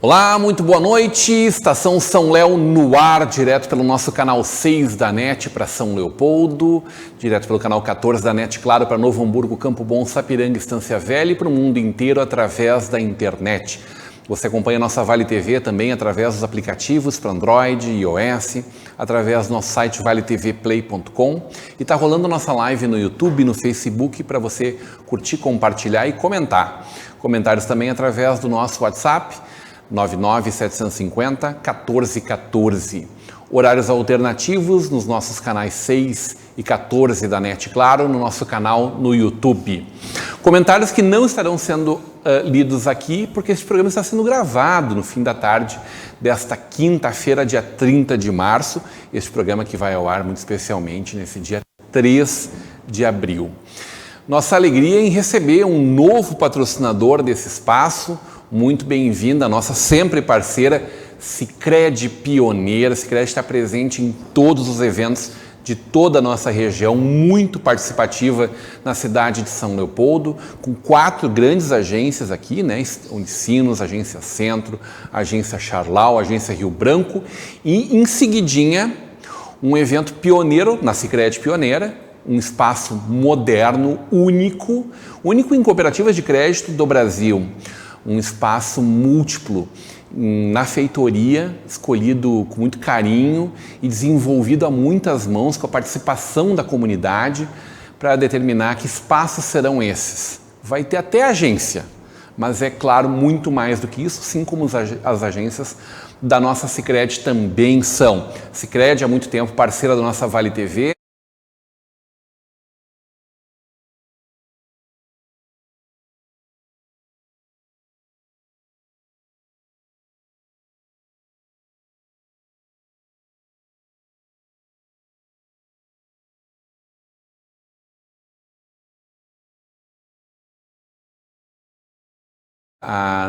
Olá, muito boa noite, Estação São Léo no ar, direto pelo nosso canal 6 da NET para São Leopoldo, direto pelo canal 14 da NET, claro, para Novo Hamburgo, Campo Bom, Sapiranga, Estância Velha e para o mundo inteiro através da internet. Você acompanha a nossa Vale TV também através dos aplicativos para Android e iOS, através do nosso site valetvplay.com e está rolando a nossa live no YouTube e no Facebook para você curtir, compartilhar e comentar. Comentários também através do nosso WhatsApp, 99-750-1414. Horários alternativos nos nossos canais 6 e 14 da NET, claro, no nosso canal no YouTube. Comentários que não estarão sendo lidos aqui, porque este programa está sendo gravado no fim da tarde desta quinta-feira, dia 30 de março. Este programa que vai ao ar muito especialmente nesse dia 3 de abril. Nossa alegria em receber um novo patrocinador desse espaço. Muito bem-vinda, a nossa sempre parceira, Sicredi Pioneira. Sicredi está presente em todos os eventos de toda a nossa região, muito participativa na cidade de São Leopoldo, com 4 grandes agências aqui, né? Unicinos, Agência Centro, Agência Charlau, Agência Rio Branco e, em seguidinha, um evento pioneiro na Sicredi Pioneira, um espaço moderno, único em cooperativas de crédito do Brasil. Um espaço múltiplo na feitoria, escolhido com muito carinho e desenvolvido a muitas mãos com a participação da comunidade para determinar que espaços serão esses. Vai ter até agência, mas é claro, muito mais do que isso, assim como as agências da nossa Sicredi também são. Sicredi há muito tempo parceira da nossa Vale TV.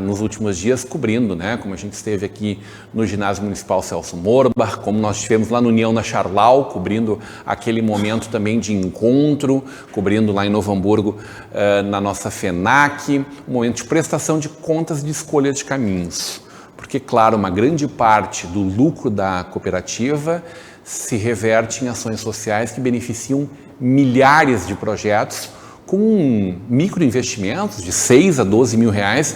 Nos últimos dias cobrindo, né, como a gente esteve aqui no Ginásio Municipal Celso Morbach, como nós estivemos lá no União na Charlau, cobrindo aquele momento também de encontro, cobrindo lá em Novo Hamburgo, na nossa FENAC, um momento de prestação de contas de escolha de caminhos. Porque, claro, uma grande parte do lucro da cooperativa se reverte em ações sociais que beneficiam milhares de projetos, com microinvestimentos de 6 a 12 mil reais,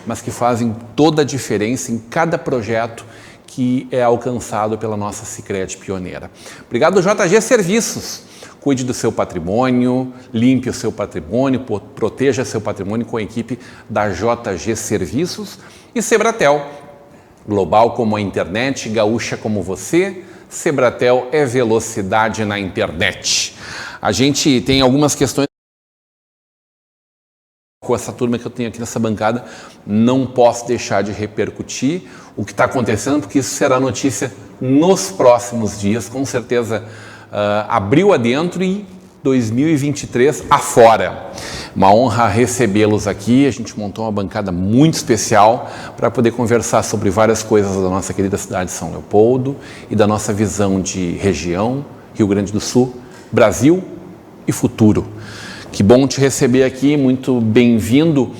mas que fazem toda a diferença em cada projeto que é alcançado pela nossa Sicredi Pioneira. Obrigado, JG Serviços. Cuide do seu patrimônio, limpe o seu patrimônio, proteja seu patrimônio com a equipe da JG Serviços. E Sebratel, global como a internet, gaúcha como você, Sebratel é velocidade na internet. A gente tem algumas questões com essa turma que eu tenho aqui nessa bancada, não posso deixar de repercutir o que está acontecendo, porque isso será notícia nos próximos dias, com certeza abril adentro e 2023 afora. Uma honra recebê-los aqui, a gente montou uma bancada muito especial para poder conversar sobre várias coisas da nossa querida cidade de São Leopoldo e da nossa visão de região, Rio Grande do Sul, Brasil e futuro. Que bom te receber aqui, muito bem-vindo,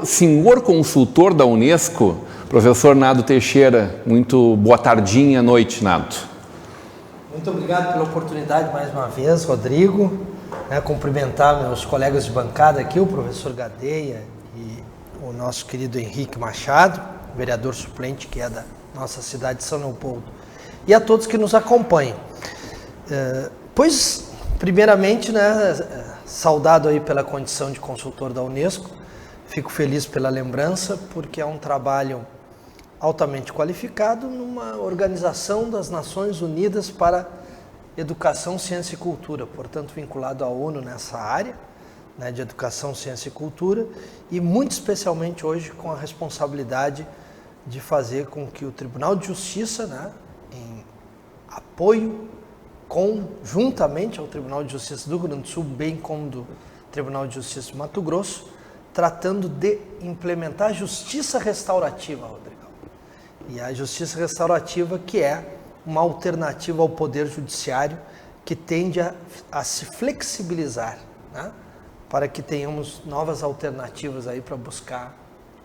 senhor consultor da Unesco, professor Nado Teixeira. Muito boa tardinha, noite, Nado. Muito obrigado pela oportunidade mais uma vez, Rodrigo. Cumprimentar meus colegas de bancada aqui, o professor Gadeia e o nosso querido Henrique Machado, vereador suplente que é da nossa cidade de São Leopoldo, e a todos que nos acompanham. Primeiramente, saudado aí pela condição de consultor da Unesco, fico feliz pela lembrança, porque é um trabalho altamente qualificado numa organização das Nações Unidas para Educação, Ciência e Cultura, portanto vinculado à ONU nessa área, de educação, ciência e cultura, e muito especialmente hoje com a responsabilidade de fazer com que o Tribunal de Justiça, em apoio conjuntamente ao Tribunal de Justiça do Rio Grande do Sul, bem como do Tribunal de Justiça de Mato Grosso, tratando de implementar a justiça restaurativa, Rodrigo. E a justiça restaurativa que é uma alternativa ao Poder Judiciário que tende a se flexibilizar, para que tenhamos novas alternativas aí para buscar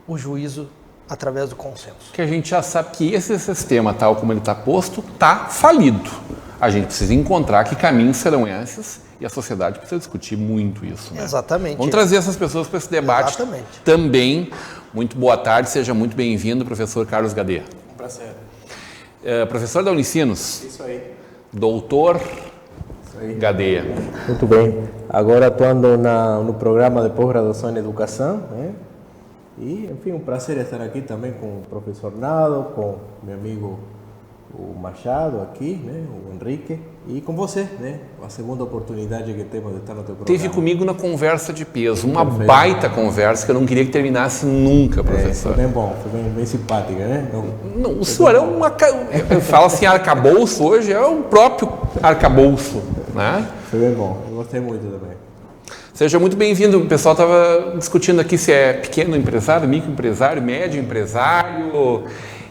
o juízo através do consenso. Que a gente já sabe que esse sistema, tal como ele está posto, está falido. A gente precisa encontrar que caminhos serão esses e a sociedade precisa discutir muito isso. Né? Exatamente. Vamos trazer essas pessoas para esse debate também. Muito boa tarde, seja muito bem-vindo, professor Carlos Gadeia. Um prazer. Professor da Unicinos. Isso aí. Doutor Gadeia. Muito bem. Agora atuando no programa de pós-graduação em educação, né? E, enfim, um prazer estar aqui também com o professor Nado, com meu amigo o Machado aqui, né? O Henrique, e com você, né? A segunda oportunidade que temos de estar no teu programa. Teve comigo na conversa de peso, uma baita conversa que eu não queria que terminasse nunca, professor. Foi bem bom, foi bem simpática, né? Não, o senhor é uma... Eu falo assim, arcabouço hoje, é o próprio arcabouço, né? Foi bem bom, eu gostei muito também. Seja muito bem-vindo. O pessoal estava discutindo aqui se é pequeno empresário, microempresário, médio empresário.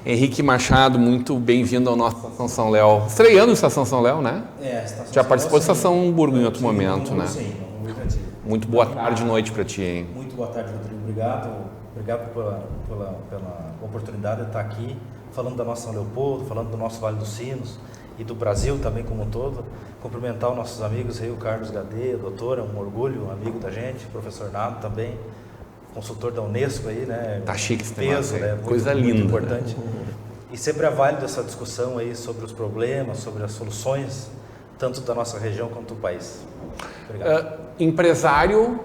Henrique Machado, muito bem-vindo ao nosso Estação São Léo. Estreando Estação São Léo, né? Já participou de Estação Hamburgo em outro momento, né? Sim, muito boa tarde e noite para ti, hein? Muito boa tarde, Rodrigo. Obrigado pela oportunidade de estar aqui, falando da nossa São Leopoldo, falando do nosso Vale dos Sinos e do Brasil também como um todo. Cumprimentar os nossos amigos aí, o Carlos Gadeia, doutor, é um orgulho, um amigo da gente, professor Nado também, consultor da Unesco aí, né? Tá chique esse peso, né? Coisa muito linda. Importante. Né? E sempre é válido essa discussão aí sobre os problemas, sobre as soluções, tanto da nossa região quanto do país. Obrigado. Empresário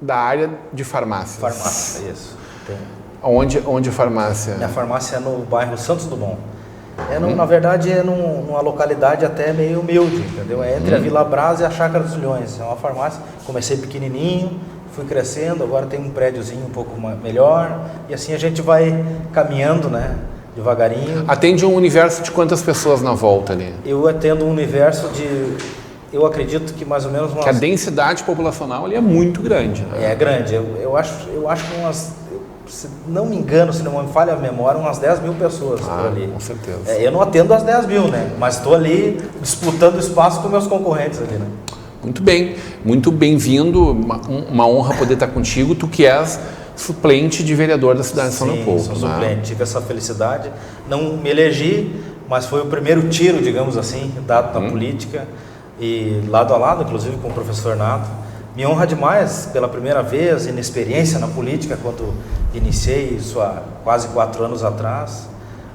da área de farmácias. Farmácia, isso. Tem. Onde a farmácia? Minha farmácia é no bairro Santos Dumont. Na verdade, é numa localidade até meio humilde, entendeu? É entre a Vila Brás e a Chácara dos Leões. É uma farmácia, comecei pequenininho, fui crescendo, agora tem um prédiozinho um pouco melhor, e assim a gente vai caminhando, né? Devagarinho. Atende um universo de quantas pessoas na volta ali? Eu atendo um universo de, eu acredito que mais ou menos umas... Que a densidade populacional ali é muito grande, né? É grande, eu acho que umas... Se não me engano, se não me falha a memória, umas 10 mil pessoas por ali. Com certeza. Eu não atendo as 10 mil, né? Mas estou ali disputando espaço com meus concorrentes ali, né? Muito bem, muito bem-vindo, uma honra poder estar contigo, tu que és suplente de vereador da cidade de São Leopoldo. Sim, sou suplente, tive essa felicidade, não me elegi, mas foi o primeiro tiro, digamos assim, dado na política, e lado a lado, inclusive com o professor Nato. Me honra demais, pela primeira vez, inexperiência na política, quando iniciei isso há quase 4 anos atrás,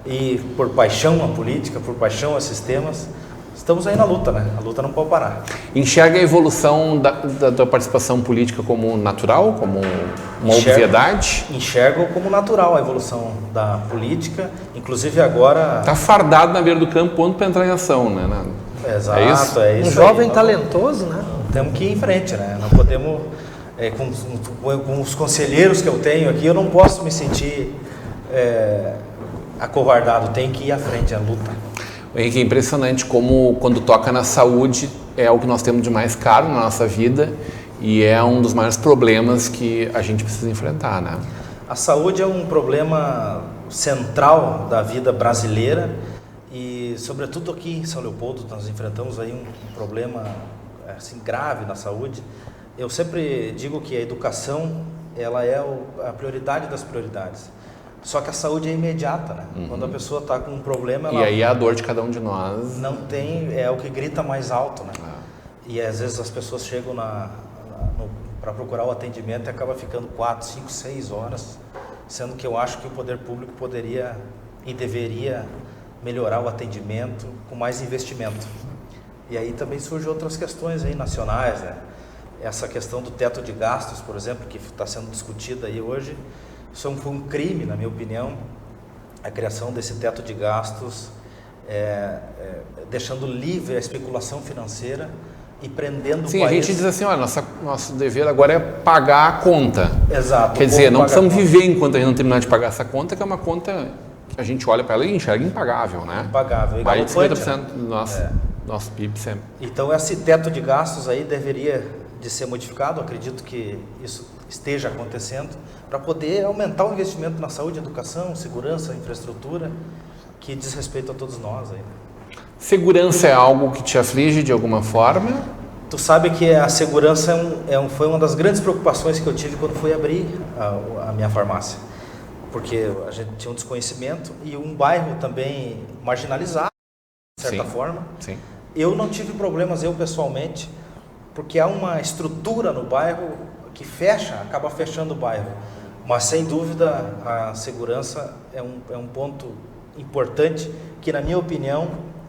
e por paixão à política, por paixão a sistemas, estamos aí na luta, né? A luta não pode parar. Enxerga a evolução da participação política como natural, como uma obviedade? Enxergo como natural a evolução da política, inclusive agora... Está fardado na beira do campo, ponto para entrar em ação, né? Exato, é isso? Um jovem talentoso, né? Temos que ir em frente, né? Não podemos... com os conselheiros que eu tenho aqui, eu não posso me sentir acovardado, tem que ir à frente, à luta. Henrique, é impressionante como quando toca na saúde é o que nós temos de mais caro na nossa vida e é um dos maiores problemas que a gente precisa enfrentar, né? A saúde é um problema central da vida brasileira e, sobretudo aqui em São Leopoldo, nós enfrentamos aí um problema assim, grave na saúde. Eu sempre digo que a educação ela é a prioridade das prioridades. Só que a saúde é imediata, né? Quando a pessoa está com um problema... E aí é a dor de cada um de nós. Não tem... É o que grita mais alto, né? E às vezes as pessoas chegam para procurar o atendimento e acaba ficando 4, 5, 6 horas, sendo que eu acho que o poder público poderia e deveria melhorar o atendimento com mais investimento. E aí também surgem outras questões aí nacionais, né? Essa questão do teto de gastos, por exemplo, que está sendo discutida aí hoje, isso foi um crime, na minha opinião, a criação desse teto de gastos, deixando livre a especulação financeira e prendendo o país. Sim, a gente diz assim, olha, nosso dever agora é pagar a conta. Exato. Quer dizer, não precisamos viver enquanto a gente não terminar de pagar essa conta, que é uma conta que a gente olha para ela e enxerga impagável, né? Impagável. Mais de 50% do nosso PIB sempre. Então, esse teto de gastos aí deveria de ser modificado, acredito que isso esteja acontecendo, para poder aumentar o investimento na saúde, educação, segurança, infraestrutura, que diz respeito a todos nós aí. Segurança é algo que te aflige de alguma forma? Tu sabe que a segurança foi uma das grandes preocupações que eu tive quando fui abrir a minha farmácia. porque a gente tinha um desconhecimento e um bairro também marginalizado, de certa forma. Sim. Eu não tive problemas, eu pessoalmente, porque há uma estrutura no bairro que acaba fechando o bairro. Mas, sem dúvida, a segurança é um ponto importante que, na minha opinião,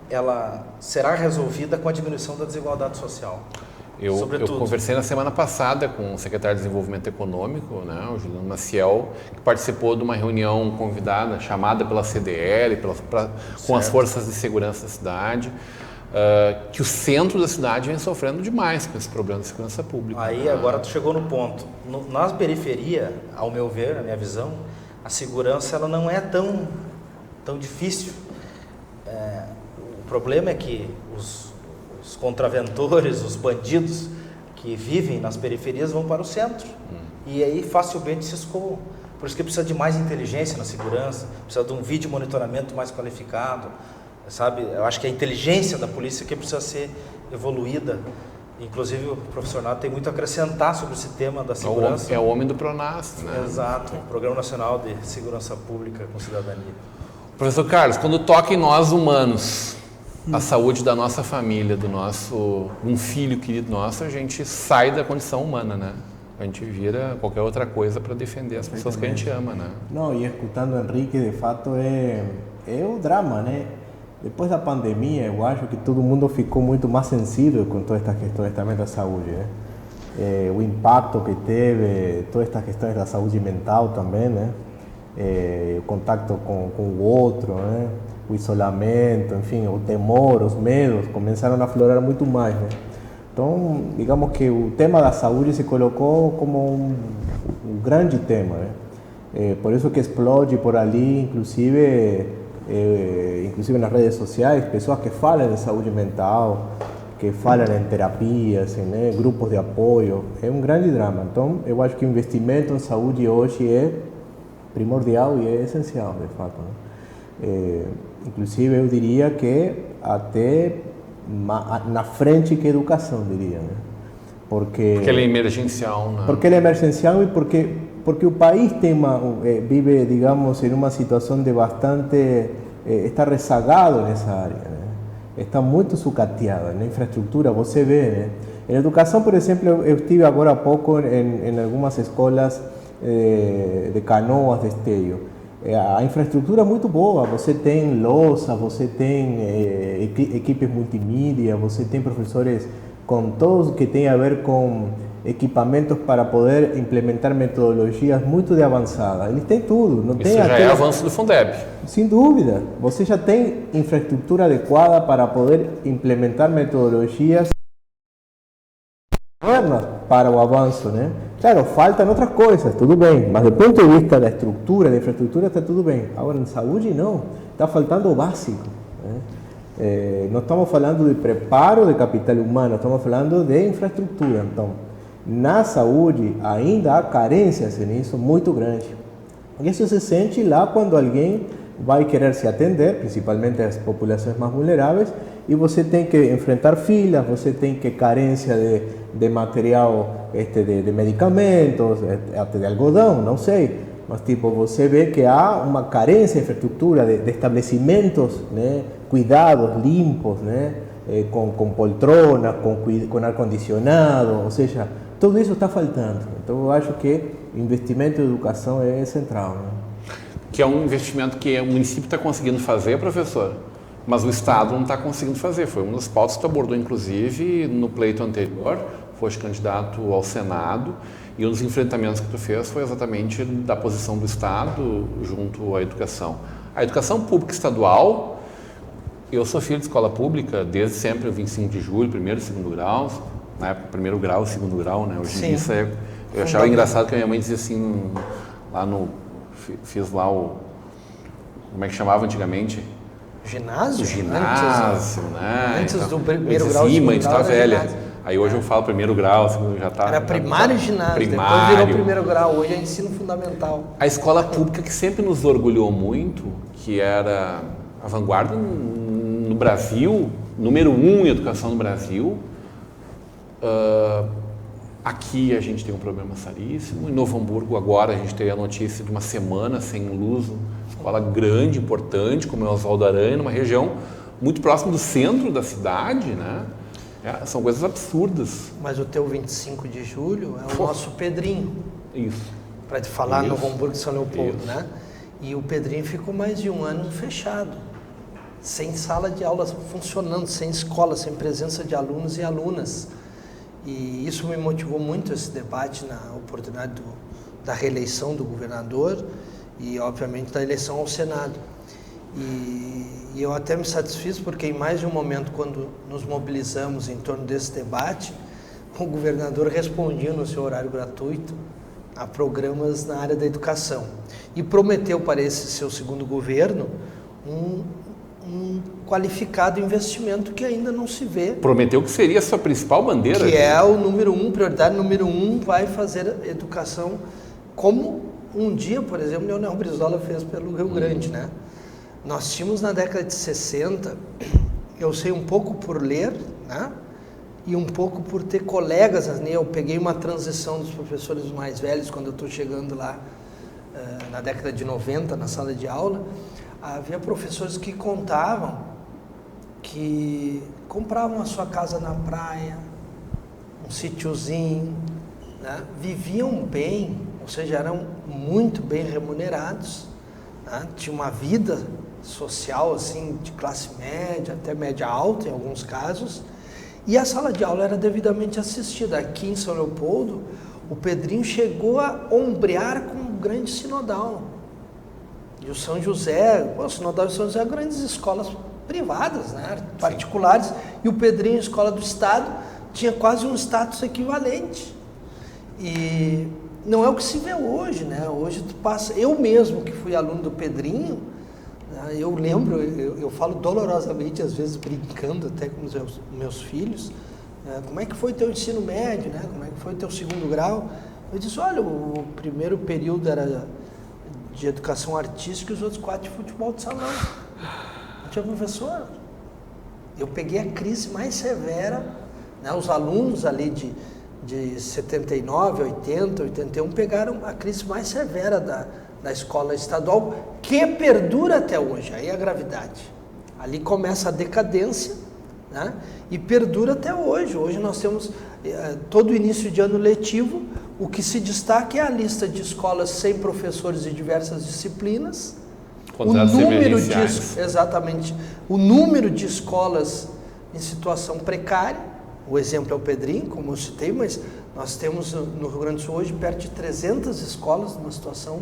ela será resolvida com a diminuição da desigualdade social. Eu conversei na semana passada com o secretário de Desenvolvimento Econômico, né, o Juliano Maciel, que participou de uma reunião convidada, chamada pela CDL, com as forças de segurança da cidade, que o centro da cidade vem sofrendo demais com esse problema de segurança pública. Aí agora tu chegou no ponto. Nas periferias, ao meu ver, na minha visão, a segurança ela não é tão difícil. O problema é que os contraventores, os bandidos que vivem nas periferias vão para o centro e aí facilmente se escoam. Por isso que precisa de mais inteligência na segurança, precisa de um vídeo monitoramento mais qualificado, sabe? Eu acho que a inteligência da polícia que precisa ser evoluída. Inclusive o professor Nato tem muito a acrescentar sobre esse tema da segurança. É o homem do Pronas, né? Exato, Programa Nacional de Segurança Pública com Cidadania. Professor Carlos, quando toca em nós humanos, a saúde da nossa família, um filho querido nosso, a gente sai da condição humana, né? A gente vira qualquer outra coisa para defender as pessoas que a gente ama, né? Não, e escutando Henrique, de fato é o drama, né? Depois da pandemia, eu acho que todo mundo ficou muito mais sensível com todas estas questões também da saúde, né? O impacto que teve, todas estas questões da saúde mental também, né? O contato com o outro, né? O isolamento, enfim, o temor, os medos começaram a aflorar muito mais, né? Então, digamos que o tema da saúde se colocou como um grande tema, né? Por isso que explode por ali, inclusive nas redes sociais, pessoas que falam de saúde mental, que falam em terapias, né? Grupos de apoio, é um grande drama. Então, eu acho que o investimento em saúde hoje é primordial e é essencial, de fato, né? Inclusive, eu diria que até na frente que educação, diria, né? Porque ele é emergencial, né? Porque ele é emergencial e porque o país vive, digamos, em uma situação de bastante... está rezagado nessa área, né? Está muito sucateado na infraestrutura, você vê, né? Em educação, por exemplo, eu estive agora há pouco em algumas escolas de Canoas de Esteio. A infraestrutura é muito boa, você tem louça, você tem equipes multimídia, você tem professores com todos que tem a ver com equipamentos para poder implementar metodologias muito de avançada. Eles têm tudo. Não Isso já é avanço do Fundeb. Sem dúvida. Você já tem infraestrutura adequada para poder implementar metodologias para o avanço, né? Claro, faltam outras coisas, tudo bem, mas do ponto de vista da estrutura, da infraestrutura, está tudo bem. Agora, em saúde, não. Está faltando o básico, né? Não estamos falando de preparo de capital humano, estamos falando de infraestrutura. Então, na saúde, ainda há carências nisso muito grandes. Isso se sente lá quando alguém vai querer se atender, principalmente as populações mais vulneráveis, e você tem que enfrentar filas, você tem que carência de material, de medicamentos, até de algodão, não sei. Mas tipo, você vê que há uma carência de infraestrutura, de estabelecimentos, né, cuidados, limpos, né, com poltronas, com ar-condicionado, ou seja, tudo isso está faltando. Então eu acho que o investimento em educação é central, né? Que é um investimento que o município está conseguindo fazer, professor, mas o Estado não está conseguindo fazer. Foi uma das pautas que tu abordou, inclusive, no pleito anterior, foste candidato ao Senado, e um dos enfrentamentos que tu fez foi exatamente da posição do Estado junto à educação. A educação pública estadual, eu sou filho de escola pública, desde sempre, 25 de julho, primeiro e segundo graus, na época, primeiro grau e segundo grau, né? Hoje em dia, isso eu achava engraçado que a minha mãe dizia assim, fiz lá como é que chamava antigamente? Ginásio? Ginásio, né? Antes então, do primeiro grau. Sim, mãe, tu tá velha. Ginásio. Aí hoje eu falo primeiro grau, segundo já tá... Era primário e ginásio, primário. Depois virou primeiro grau, hoje é ensino fundamental. A escola pública que sempre nos orgulhou muito, que era a vanguarda no Brasil, número 1 em educação no Brasil, Aqui a gente tem um problema seríssimo. Em Novo Hamburgo agora a gente teve a notícia de uma semana sem luz, escola grande, importante, como é Oswaldo Aranha, numa região muito próxima do centro da cidade, né? São coisas absurdas. Mas o teu 25 de julho é o nosso Pedrinho. Isso. Para te falar, Isso. Novo Hamburgo e São Leopoldo, Isso. né? E o Pedrinho ficou mais de um ano fechado, sem sala de aula funcionando, sem escola, sem presença de alunos e alunas. E isso me motivou muito, esse debate, na oportunidade da reeleição do governador e, obviamente, da eleição ao Senado. E eu até me satisfiz porque, em mais de um momento, quando nos mobilizamos em torno desse debate, o governador respondia no seu horário gratuito a programas na área da educação e prometeu para esse seu segundo governo um qualificado investimento que ainda não se vê. Prometeu que seria a sua principal bandeira. Que é o número 1, prioridade número 1, vai fazer educação como um dia, por exemplo, Leonel Brizola fez pelo Rio Grande, né? Nós tínhamos na década de 60, eu sei um pouco por ler, né? E um pouco por ter colegas, né? Eu peguei uma transição dos professores mais velhos quando eu estou chegando lá na década de 90, na sala de aula. Havia professores que contavam que compravam a sua casa na praia, um sítiozinho, né? Viviam bem, ou seja, eram muito bem remunerados, né? Tinha uma vida social assim de classe média, até média alta em alguns casos, e a sala de aula era devidamente assistida. Aqui em São Leopoldo, o Pedrinho chegou a ombrear com o grande sinodal. E o São José, o Sinodal e o São José, grandes escolas privadas, né? Particulares, e o Pedrinho, escola do Estado, tinha quase um status equivalente. E não é o que se vê hoje, né? Hoje tu passa, eu mesmo que fui aluno do Pedrinho, né? Eu lembro, eu falo dolorosamente, às vezes brincando até com os meus filhos, como é que foi teu ensino médio, né? Como é que foi teu segundo grau? Eu disse, olha, o primeiro período era de educação artística e os outros 4 de futebol de salão. Não tinha professor. Eu peguei a crise mais severa, né? Os alunos ali de 79, 80, 81 pegaram a crise mais severa da escola estadual, que perdura até hoje. Aí é a gravidade. Ali começa a decadência, né? E perdura até hoje. Hoje nós temos todo início de ano letivo. O que se destaca é a lista de escolas sem professores de diversas disciplinas, o número de escolas em situação precária. O exemplo é o Pedrinho, como eu citei, mas nós temos no Rio Grande do Sul hoje perto de 300 escolas numa situação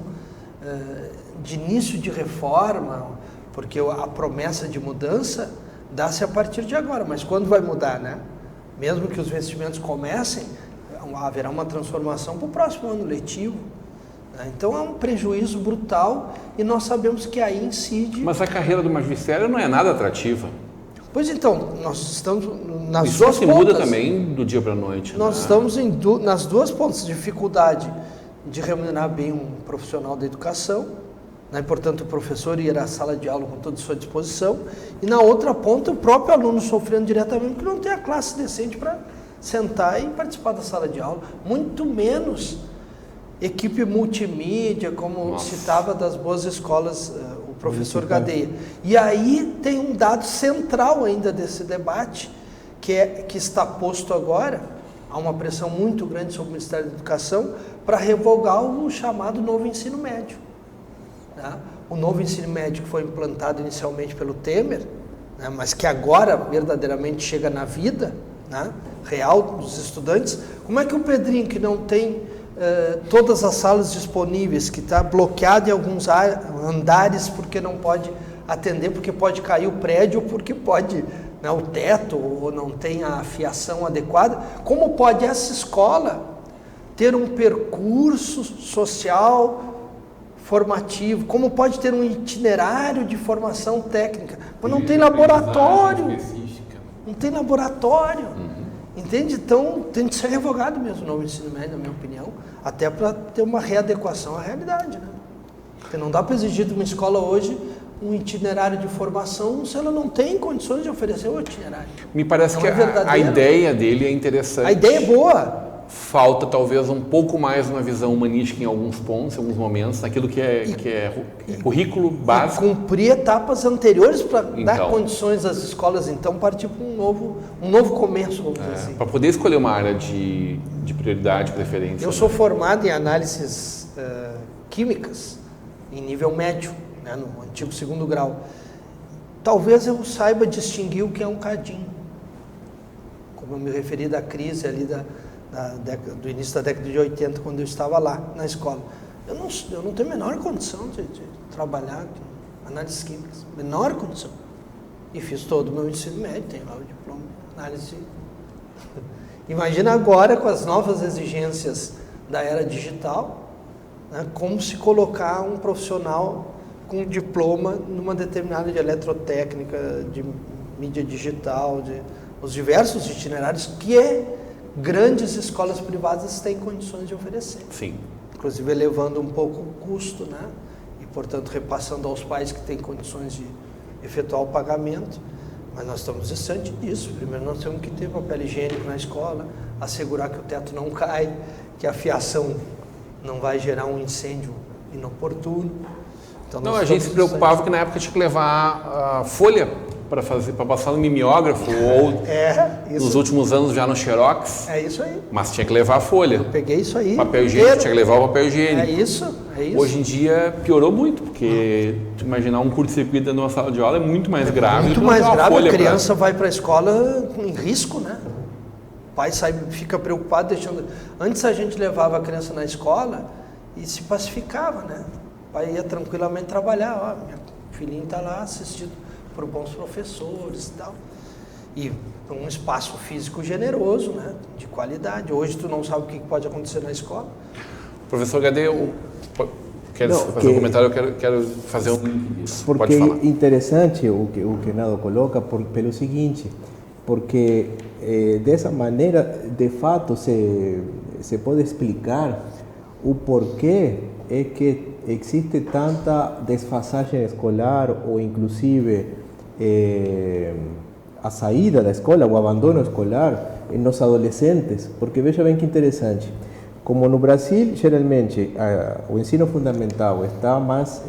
de início de reforma, porque a promessa de mudança dá-se a partir de agora, mas quando vai mudar, né? Mesmo que os investimentos comecem, haverá uma transformação para o próximo ano letivo. Né? Então é um prejuízo brutal e nós sabemos que aí incide... Mas a carreira do magistério não é nada atrativa. Pois então, nós estamos nas Isso duas se pontas. muda também do dia para a noite. Nós né? estamos nas duas pontas, dificuldade de remunerar bem um profissional da educação, né? Portanto o professor ir à sala de aula com toda a sua disposição, e na outra ponta o próprio aluno sofrendo diretamente porque não tem a classe decente para sentar e participar da sala de aula, muito menos equipe multimídia, como citava das boas escolas o professor Gadeia. E aí tem um dado central ainda desse debate, que está posto agora, há uma pressão muito grande sobre o Ministério da Educação para revogar o chamado novo ensino médio. Né? O novo ensino médio que foi implantado inicialmente pelo Temer, né? Mas que agora verdadeiramente chega na vida, né? Real dos estudantes. Como é que o Pedrinho, que não tem todas as salas disponíveis, que está bloqueado em alguns andares porque não pode atender, porque pode cair o prédio, ou porque pode, né, o teto, ou não tem a fiação adequada, como pode essa escola ter um percurso social formativo, como pode ter um itinerário de formação técnica, mas não tem laboratório, não tem laboratório. Entende? Então tem que ser revogado mesmo o novo ensino médio, na minha opinião, até para ter uma readequação à realidade, né? Porque não dá para exigir de uma escola hoje um itinerário de formação se ela não tem condições de oferecer o itinerário. Me parece não que a ideia dele é interessante. A ideia é boa. falta talvez um pouco mais uma visão humanística em alguns pontos, em alguns momentos, naquilo que é currículo básico. Cumprir etapas anteriores para Então. dar condições às escolas, então, partir para um novo começo, vamos dizer assim. Para poder escolher uma área de prioridade, preferência. Eu sou formado em análises químicas, em nível médio, né, no antigo 2º grau. Talvez eu saiba distinguir o que é um cadinho. Como eu me referi da crise ali do início da década de 80, quando eu estava lá na escola. Eu não tenho a menor condição de trabalhar com análises químicas, menor condição. E fiz todo o meu ensino médio, tenho lá o diploma de análise. Imagina agora, com as novas exigências da era digital, né, como se colocar um profissional com diploma numa determinada de eletrotécnica, de mídia digital, os diversos itinerários que grandes escolas privadas têm condições de oferecer. Sim. Inclusive elevando um pouco o custo, né? E, portanto, repassando aos pais que têm condições de efetuar o pagamento. Mas nós estamos distantes disso. Primeiro nós temos que ter papel higiênico na escola, assegurar que o teto não cai, que a fiação não vai gerar um incêndio inoportuno. Então, não, a gente se preocupava que na época tinha que levar a folha para passar no mimeógrafo ou nos últimos anos já no Xerox. É isso aí. Mas tinha que levar a folha. Eu peguei isso aí. Papel higiênico, tinha que levar o papel higiênico. É isso. Hoje em dia piorou muito, porque imaginar um curto-circuito dentro de uma sala de aula é muito mais grave. Muito mais grave, a criança vai para a escola em risco, né? O pai fica preocupado deixando... Antes a gente levava a criança na escola e se pacificava, né? O pai ia tranquilamente trabalhar, minha filhinha está lá assistido por bons professores e tal. E um espaço físico generoso, né? De qualidade. Hoje tu não sabe o que pode acontecer na escola. Professor Gadê, quero fazer um comentário, eu quero fazer porque pode falar. É interessante o que Nado coloca pelo seguinte, porque dessa maneira, de fato, se pode explicar o porquê é que existe tanta desfasagem escolar ou inclusive a saída da escola, o abandono escolar nos adolescentes, porque veja bem que interessante, como no Brasil geralmente o ensino fundamental está mais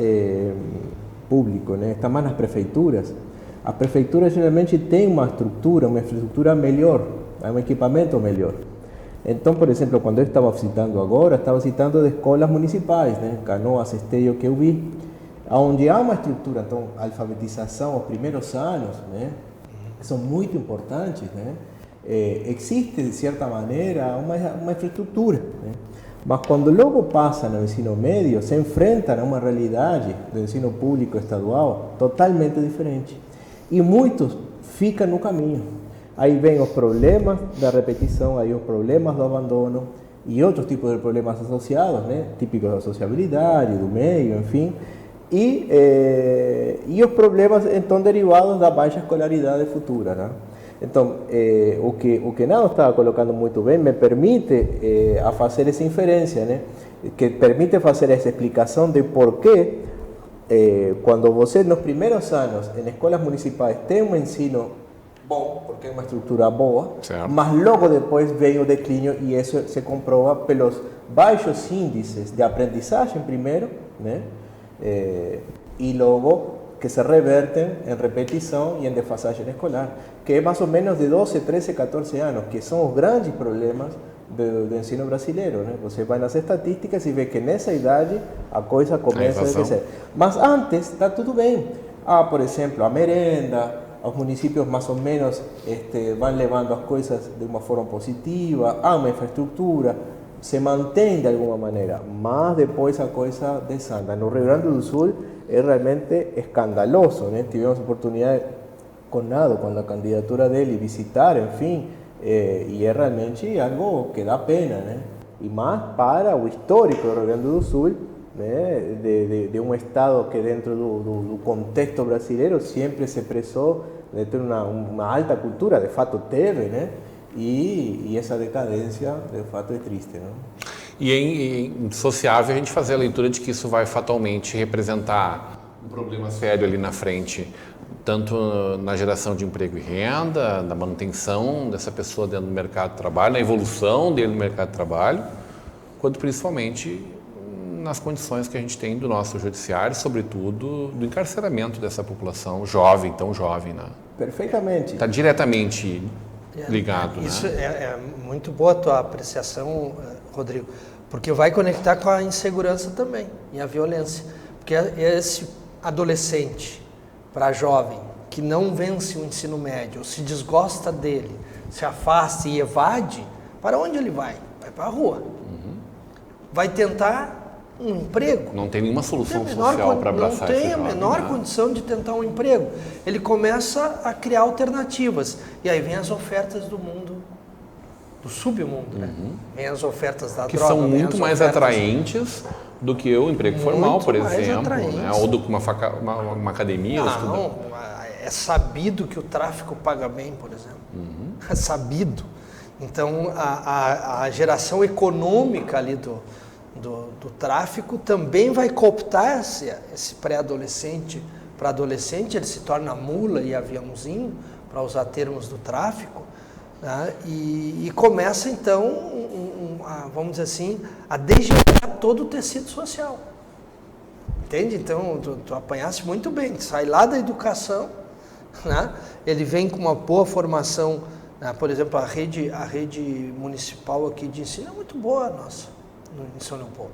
público, né? Está mais nas prefeituras, as prefeituras geralmente têm uma infraestrutura melhor, um equipamento melhor. Então, por exemplo, quando eu estava citando de escolas municipais, né? Canoas, Esteio, que eu vi, onde há uma estrutura, então, alfabetização aos primeiros anos, né? São muito importantes, né? Existe, de certa maneira, uma infraestrutura, né? Mas quando logo passa no ensino médio, se enfrentam a uma realidade do ensino público estadual totalmente diferente. E muitos ficam no caminho. Aí vem os problemas da repetição, aí os problemas do abandono e outros tipos de problemas associados, né? Típicos da sociabilidade, do meio, enfim. E os problemas, então, derivados da baixa escolaridade futura, né? Então, o que Nado estava colocando muito bem me permite a fazer essa inferência, né? Que permite fazer essa explicação de por que quando você, nos primeiros anos, em escolas municipais, tem um ensino bom, porque é uma estrutura boa, certo, mas logo depois vem o declínio e isso se comprova pelos baixos índices de aprendizagem primeiro, né? E logo que se revertem em repetição e em defasagem escolar, que é mais ou menos de 12, 13, 14 anos, que são os grandes problemas do ensino brasileiro, né? Você vai nas estatísticas e vê que nessa idade a coisa começa a crescer. Mas antes está tudo bem. Por exemplo, a merenda, os municípios mais ou menos vão levando as coisas de uma forma positiva, há uma infraestrutura, se mantém de alguma maneira, mas depois a coisa desanda. No Rio Grande do Sul é realmente escandaloso, né? Tivemos oportunidade com Nado, com a candidatura dele, visitar, enfim, e é realmente algo que dá pena, né? E mais para o histórico do Rio Grande do Sul, né? De um estado que dentro do contexto brasileiro sempre se prezou de ter uma alta cultura, de fato teve, né? E essa decadência, de fato, é triste, não? E é indissociável a gente fazer a leitura de que isso vai fatalmente representar um problema sério ali na frente tanto na geração de emprego e renda, na manutenção dessa pessoa dentro do mercado de trabalho, na evolução dele no mercado de trabalho, quanto principalmente nas condições que a gente tem do nosso judiciário, sobretudo do encarceramento dessa população jovem, tão jovem, né? Perfeitamente. Está diretamente ligado, Isso né? é muito boa a tua apreciação, Rodrigo, porque vai conectar com a insegurança também e a violência. Porque esse adolescente, para jovem, que não vence o ensino médio, ou se desgosta dele, se afasta e evade, para onde ele vai? Vai para a rua. Vai tentar um emprego. Não tem nenhuma solução social para abraçar esse jovem. Não tem a menor né? condição de tentar um emprego. Ele começa a criar alternativas. E aí vem as ofertas do mundo, do submundo, né? Vem as ofertas da Que droga. são vem muito as mais ofertas- atraentes do que o emprego formal, por mais exemplo, atraentes. né? Ou do que uma academia. ou estudar. Não, é sabido que o tráfico paga bem, por exemplo. É sabido. Então, a geração econômica ali do tráfico também vai cooptar esse pré-adolescente para adolescente, ele se torna mula e aviãozinho, para usar termos do tráfico, né? E começa então, vamos dizer assim, a degenerar todo o tecido social. Entende? Então, tu apanhasse muito bem, tu sai lá da educação, né? Ele vem com uma boa formação, né? Por exemplo, a rede municipal aqui de ensino é muito boa, nossa, em São Leopoldo.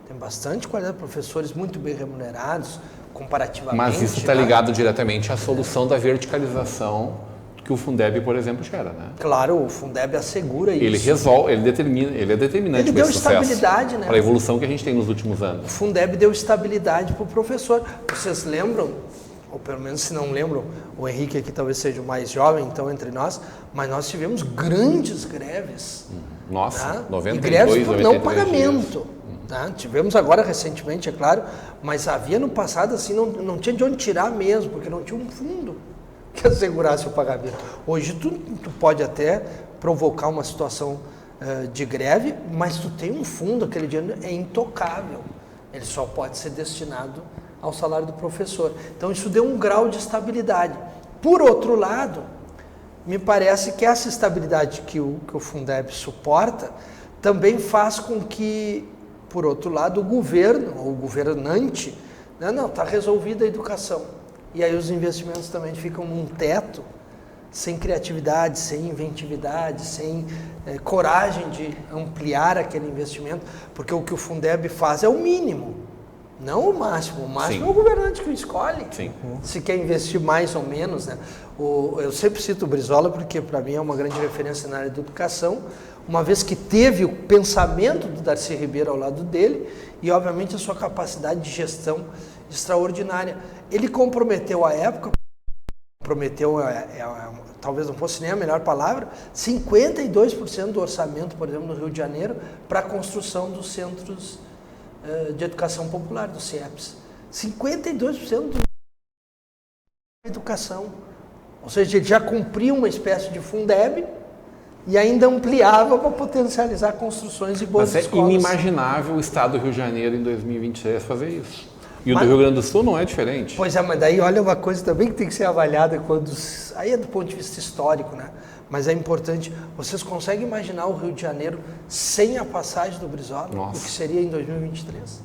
Tem bastante qualidade, professores muito bem remunerados, comparativamente. Mas isso está né? ligado diretamente à solução da verticalização que o Fundeb, por exemplo, gera, né? Claro, o Fundeb assegura isso. Ele resolve, ele é determinante Ele para deu esse sucesso, estabilidade, né? para a evolução que a gente tem nos últimos O anos. Fundeb deu estabilidade para o professor. Vocês lembram, ou pelo menos se não lembram, o Henrique aqui talvez seja o mais jovem, então, entre nós, mas nós tivemos grandes greves. Nossa, Tá? 92, e greves por não 93 pagamento. dias. Tá? Tivemos agora recentemente, é claro, mas havia no passado assim, não tinha de onde tirar mesmo, porque não tinha um fundo que assegurasse o pagamento. Hoje tu pode até provocar uma situação de greve, mas tu tem um fundo, aquele dinheiro é intocável. Ele só pode ser destinado ao salário do professor. Então isso deu um grau de estabilidade. Por outro lado, me parece que essa estabilidade que o Fundeb suporta também faz com que, por outro lado, o governo, ou o governante, né, não, está resolvida a educação. E aí os investimentos também ficam num teto, sem criatividade, sem inventividade, sem coragem de ampliar aquele investimento, porque o que o Fundeb faz é o mínimo, não o máximo. O máximo Sim. é o governante que o escolhe. Sim. Se quer investir mais ou menos, né? Eu sempre cito o Brizola porque para mim é uma grande referência na área da educação, uma vez que teve o pensamento do Darcy Ribeiro ao lado dele e obviamente a sua capacidade de gestão extraordinária. Ele comprometeu à época, talvez não fosse nem a melhor palavra, 52% do orçamento, por exemplo, no Rio de Janeiro, para a construção dos centros de educação popular, dos CIEPs. 52% da educação. Ou seja, ele já cumpria uma espécie de Fundeb e ainda ampliava para potencializar construções de boas Mas escolas. é inimaginável o estado do Rio de Janeiro em 2023 fazer isso. E o Mas- do Rio Grande do Sul não é diferente. Pois é, mas daí olha uma coisa também que tem que ser avaliada aí é do ponto de vista histórico, né? Mas é importante. Vocês conseguem imaginar o Rio de Janeiro sem a passagem do Brizola? Nossa. O que seria em 2023?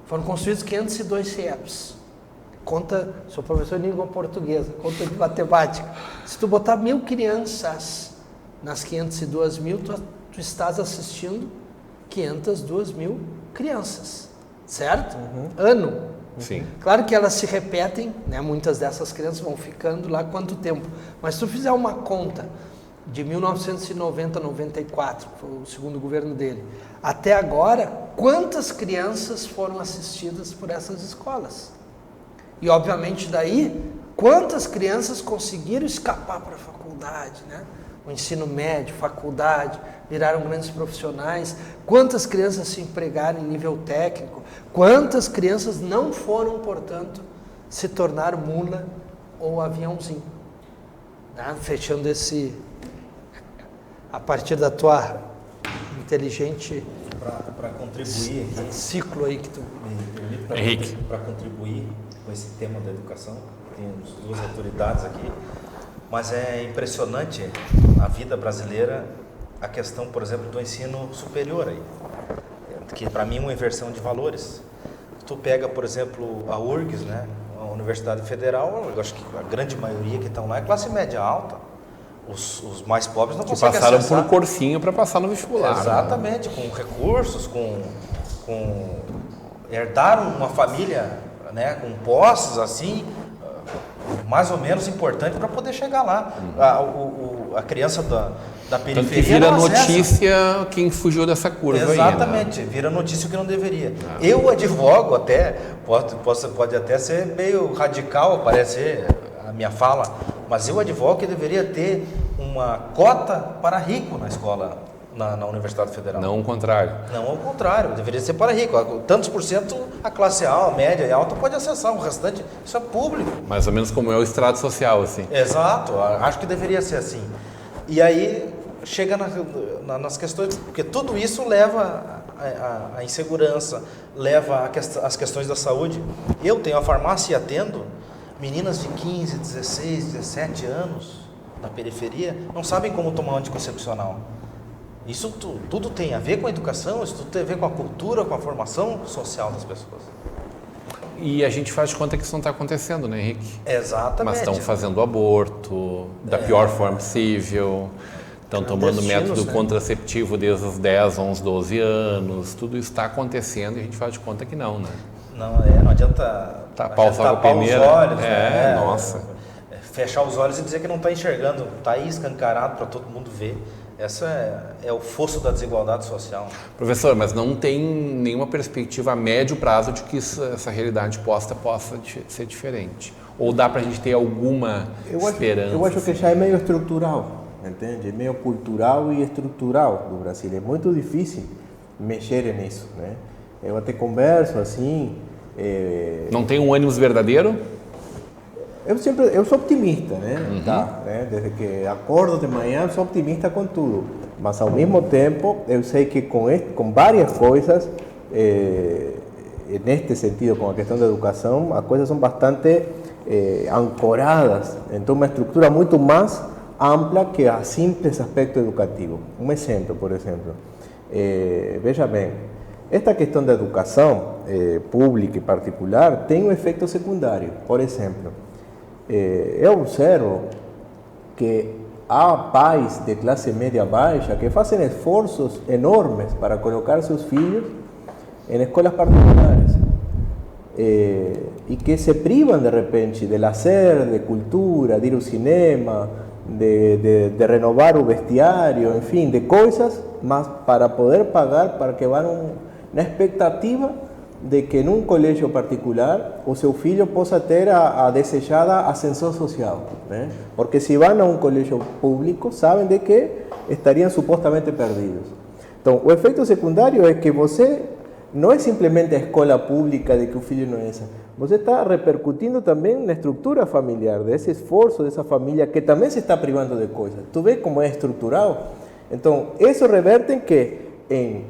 Foram construídos 502 CIEPs. Sou professor de língua portuguesa, conta de matemática. Se tu botar 1.000 crianças nas 502 mil, tu estás assistindo 502 mil crianças, certo? Ano. Sim. Claro que elas se repetem, né? Muitas dessas crianças vão ficando lá quanto tempo. Mas se tu fizer uma conta de 1990 a 94, foi o segundo governo dele, até agora, quantas crianças foram assistidas por essas escolas? E obviamente daí, quantas crianças conseguiram escapar para a faculdade, né? O ensino médio, faculdade, viraram grandes profissionais, quantas crianças se empregaram em nível técnico, quantas crianças não foram, portanto, se tornar mula ou aviãozinho. Né? Fechando a partir da tua inteligente Para contribuir aqui, ciclo aí que tu... Henrique. para contribuir com esse tema da educação, tem duas autoridades aqui, mas é impressionante a vida brasileira, a questão, por exemplo, do ensino superior aí, que para mim é uma inversão de valores. Tu pega, por exemplo, a URGS, né, a Universidade Federal, eu acho que a grande maioria que estão lá é classe média alta. Os mais pobres não conseguem passaram acessar. por um cursinho para passar no vestibular. Exatamente, com recursos, herdaram uma família, né, com posses assim, mais ou menos importante para poder chegar lá. A criança da periferia. Tanto que vira não acessa. notícia quem fugiu dessa curva. Exatamente, aí, né? vira notícia que não deveria. Eu advogo até, pode até ser meio radical, parecer a minha fala, mas eu advogo que deveria ter uma cota para rico na escola, na Universidade Federal. Não o contrário. Não ao contrário, deveria ser para rico. Tantos por cento a classe A, média e alta pode acessar, o restante isso é público. Mais ou menos como é o estrato social, assim. Exato, acho que deveria ser assim. E aí chega nas questões, porque tudo isso leva à insegurança, leva às questões da saúde. Eu tenho a farmácia e atendo meninas de 15, 16, 17 anos na periferia, não sabem como tomar um anticoncepcional. Isso tudo tem a ver com a educação, isso tudo tem a ver com a cultura, com a formação social das pessoas. E a gente faz de conta que isso não está acontecendo, né, Henrique? Exatamente. Mas estão fazendo aborto da pior forma possível, estão tomando método contraceptivo desde os 10, 11, 12 anos, tudo isso está acontecendo e a gente faz de conta que não, né? Não adianta tapar os olhos, nossa. Fechar os olhos e dizer que não está enxergando, está aí escancarado para todo mundo ver. Essa é o fosso da desigualdade social. Professor, mas não tem nenhuma perspectiva a médio prazo de que essa realidade possa ser diferente? Ou dá para a gente ter alguma esperança? Eu acho que já é meio estrutural, entende? É meio cultural e estrutural do Brasil. É muito difícil mexer nisso, né? Eu até converso assim... Não tem um ânimo verdadeiro? Eu sou optimista, né? Tá, né? Desde que acordo de manhã, sou optimista com tudo. Mas ao mesmo tempo, eu sei que com várias coisas, neste sentido, com a questão da educação, as coisas são bastante ancoradas. Então, uma estrutura muito mais ampla que a simples aspecto educativo. Um exemplo, por exemplo. Veja bem, esta questão da educação pública e particular tem um efeito secundário. Por exemplo, eu observo que há pais de classe média baixa que fazem esforços enormes para colocar seus filhos em escolas particulares e que se privam de repente de lazer, de cultura, de ir ao cinema, de renovar o vestiário, enfim, de coisas, mas para poder pagar, para que vão na expectativa de que num colégio particular o seu filho possa ter a desejada ascensão social, né? Porque se vão a um colégio público, sabem de que estariam supostamente perdidos. Então, o efeito secundário é que você não é simplesmente a escola pública de que o filho não é essa, você está repercutindo também na estrutura familiar, desse esforço dessa família que também se está privando de coisas. Tu vê como é estrutural? Então, isso reverte em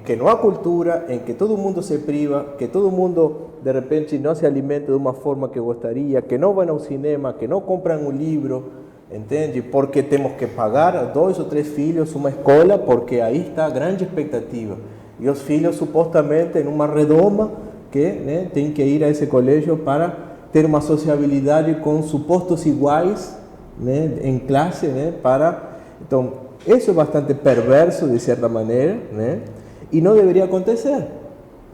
que não há cultura, em que todo mundo se priva, que todo mundo de repente não se alimenta de uma forma que gostaria, que não vão ao cinema, que não compram um livro, entende? Porque temos que pagar 2 ou 3 filhos uma escola, porque aí está a grande expectativa. E os filhos supostamente em uma redoma que, né, tem que ir a esse colégio para ter uma sociabilidade com supostos iguais, né, em classe, né, então isso é bastante perverso, de certa maneira, né? E não deveria acontecer,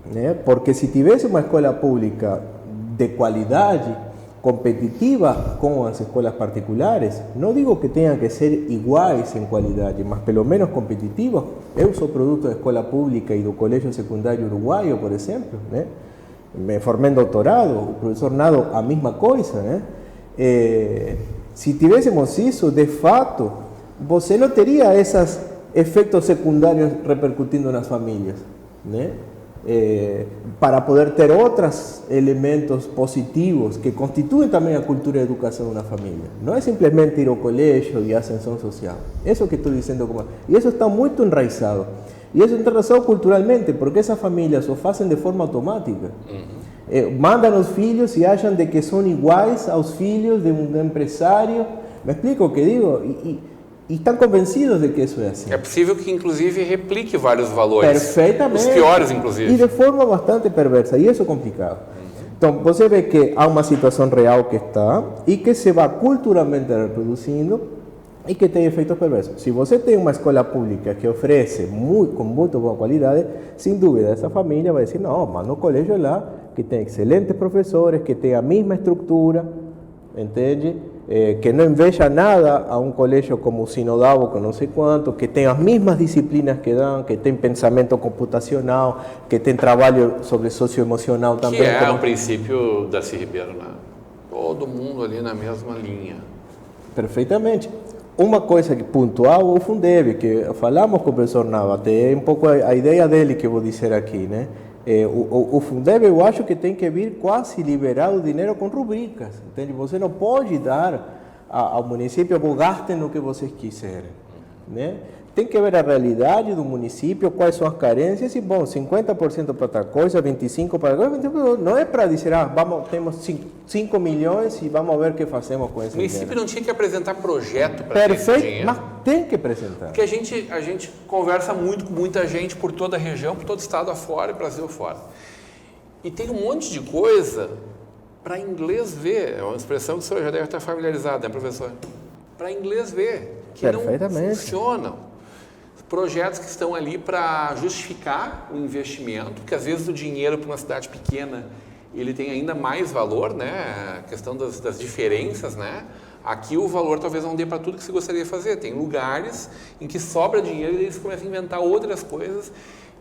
né? Porque se tivesse uma escola pública de qualidade, competitiva com as escolas particulares, não digo que tenham que ser iguais em qualidade, mas pelo menos competitivas. Eu sou produto da escola pública e do Colégio Secundário Uruguaio, por exemplo, né? Me formei em doutorado, o professor Nado, a mesma coisa, né? Se tivéssemos isso, de fato, você não teria esses efeitos secundários repercutindo nas famílias, né? Para poder ter outros elementos positivos que constituem também a cultura e a educação na família. Não é simplesmente ir ao colégio e a ascensão social. Isso que estou dizendo. E isso está muito enraizado. E isso está enraizado culturalmente, porque essas famílias o fazem de forma automática. Mandam os filhos e acham de que são iguais aos filhos de um empresário. Me explico o que digo? E estão convencidos de que isso é assim. É possível que, inclusive, replique vários valores. Perfeitamente. Os piores, inclusive. E de forma bastante perversa. E isso é complicado. Então, você vê que há uma situação real que está e que se vai culturalmente reproduzindo e que tem efeitos perversos. Se você tem uma escola pública que oferece com muito boa qualidade, sem dúvida, essa família vai dizer, não, mas no colégio lá, que tem excelentes professores, que tem a mesma estrutura, entende? Que não inveja nada a um colégio como o Sinodal, que não sei quanto, que tem as mesmas disciplinas que dão, que tem pensamento computacional, que tem trabalho sobre socioemocional também. Que é o princípio da Ribeiro, né? Todo mundo ali na mesma linha. Perfeitamente. Uma coisa que pontual, o Fundeb, que falamos com o professor Nava, até um pouco a ideia dele que eu vou dizer aqui, né? O Fundeb, eu acho que tem que vir quase liberar o dinheiro com rubricas, entende? Você não pode dar ao município, gastem no que vocês quiserem, né? Tem que ver a realidade do município, quais são as carências e, bom, 50% para outra coisa, 25% para outra coisa, não é para dizer, temos 5 milhões e vamos ver o que fazemos com esse dinheiro. O município não tinha que apresentar projeto para esse dinheiro. Mas tem que apresentar. Porque a gente conversa muito com muita gente por toda a região, por todo o estado afora e Brasil afora. E tem um monte de coisa para inglês ver. É uma expressão que o senhor já deve estar familiarizado, né, professor? Para inglês ver, que não funcionam. Projetos que estão ali para justificar o investimento, porque às vezes o dinheiro para uma cidade pequena ele tem ainda mais valor, né? A questão das diferenças, né? Aqui o valor talvez não dê para tudo que se gostaria de fazer. Tem lugares em que sobra dinheiro e eles começam a inventar outras coisas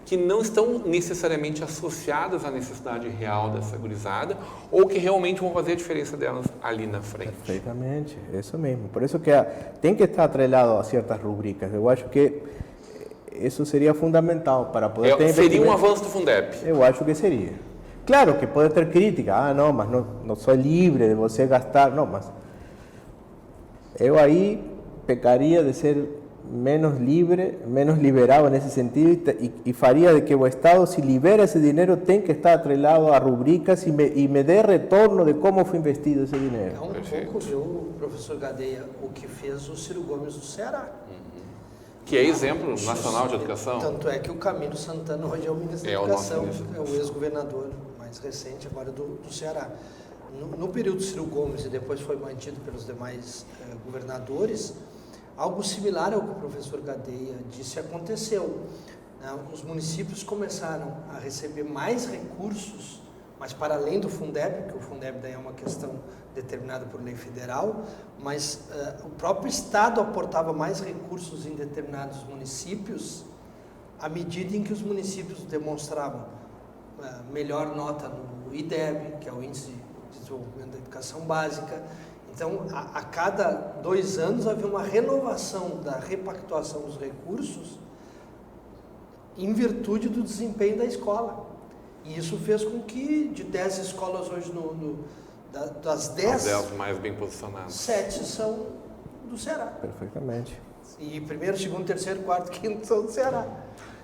que não estão necessariamente associadas à necessidade real dessa gurizada ou que realmente vão fazer a diferença delas ali na frente. Perfeitamente, isso mesmo. Por isso que tem que estar atrelado a certas rubricas. Eu acho que isso seria fundamental para poder ter seria um avanço do Fundeb. Eu acho que seria. Claro que pode ter crítica. Não, mas não sou livre de você gastar. Não, mas eu aí pecaria de ser menos livre, menos liberal nesse sentido e faria de que o Estado, se libera esse dinheiro, tem que estar atrelado a rubricas e me dê retorno de como foi investido esse dinheiro. É um pouco, viu, professor Gadeia, o que fez o Ciro Gomes do Ceará. Que é exemplo nacional de educação. Tanto é que o Camilo Santana hoje é o ministro da Educação, é o ex-governador mais recente agora do Ceará. No período Ciro Gomes e depois foi mantido pelos demais governadores, algo similar ao que o professor Gadeia disse aconteceu. Os municípios começaram a receber mais recursos, mas para além do Fundeb, porque o Fundeb daí é uma questão determinada por lei federal, mas o próprio Estado aportava mais recursos em determinados municípios à medida em que os municípios demonstravam melhor nota no IDEB, que é o Índice de Desenvolvimento da Educação Básica. Então, a cada 2 anos havia uma renovação da repactuação dos recursos em virtude do desempenho da escola. E isso fez com que, de 10 escolas hoje, das 10 mais bem posicionadas, 7 são do Ceará. Perfeitamente. E primeiro, segundo, terceiro, quarto, quinto são do Ceará.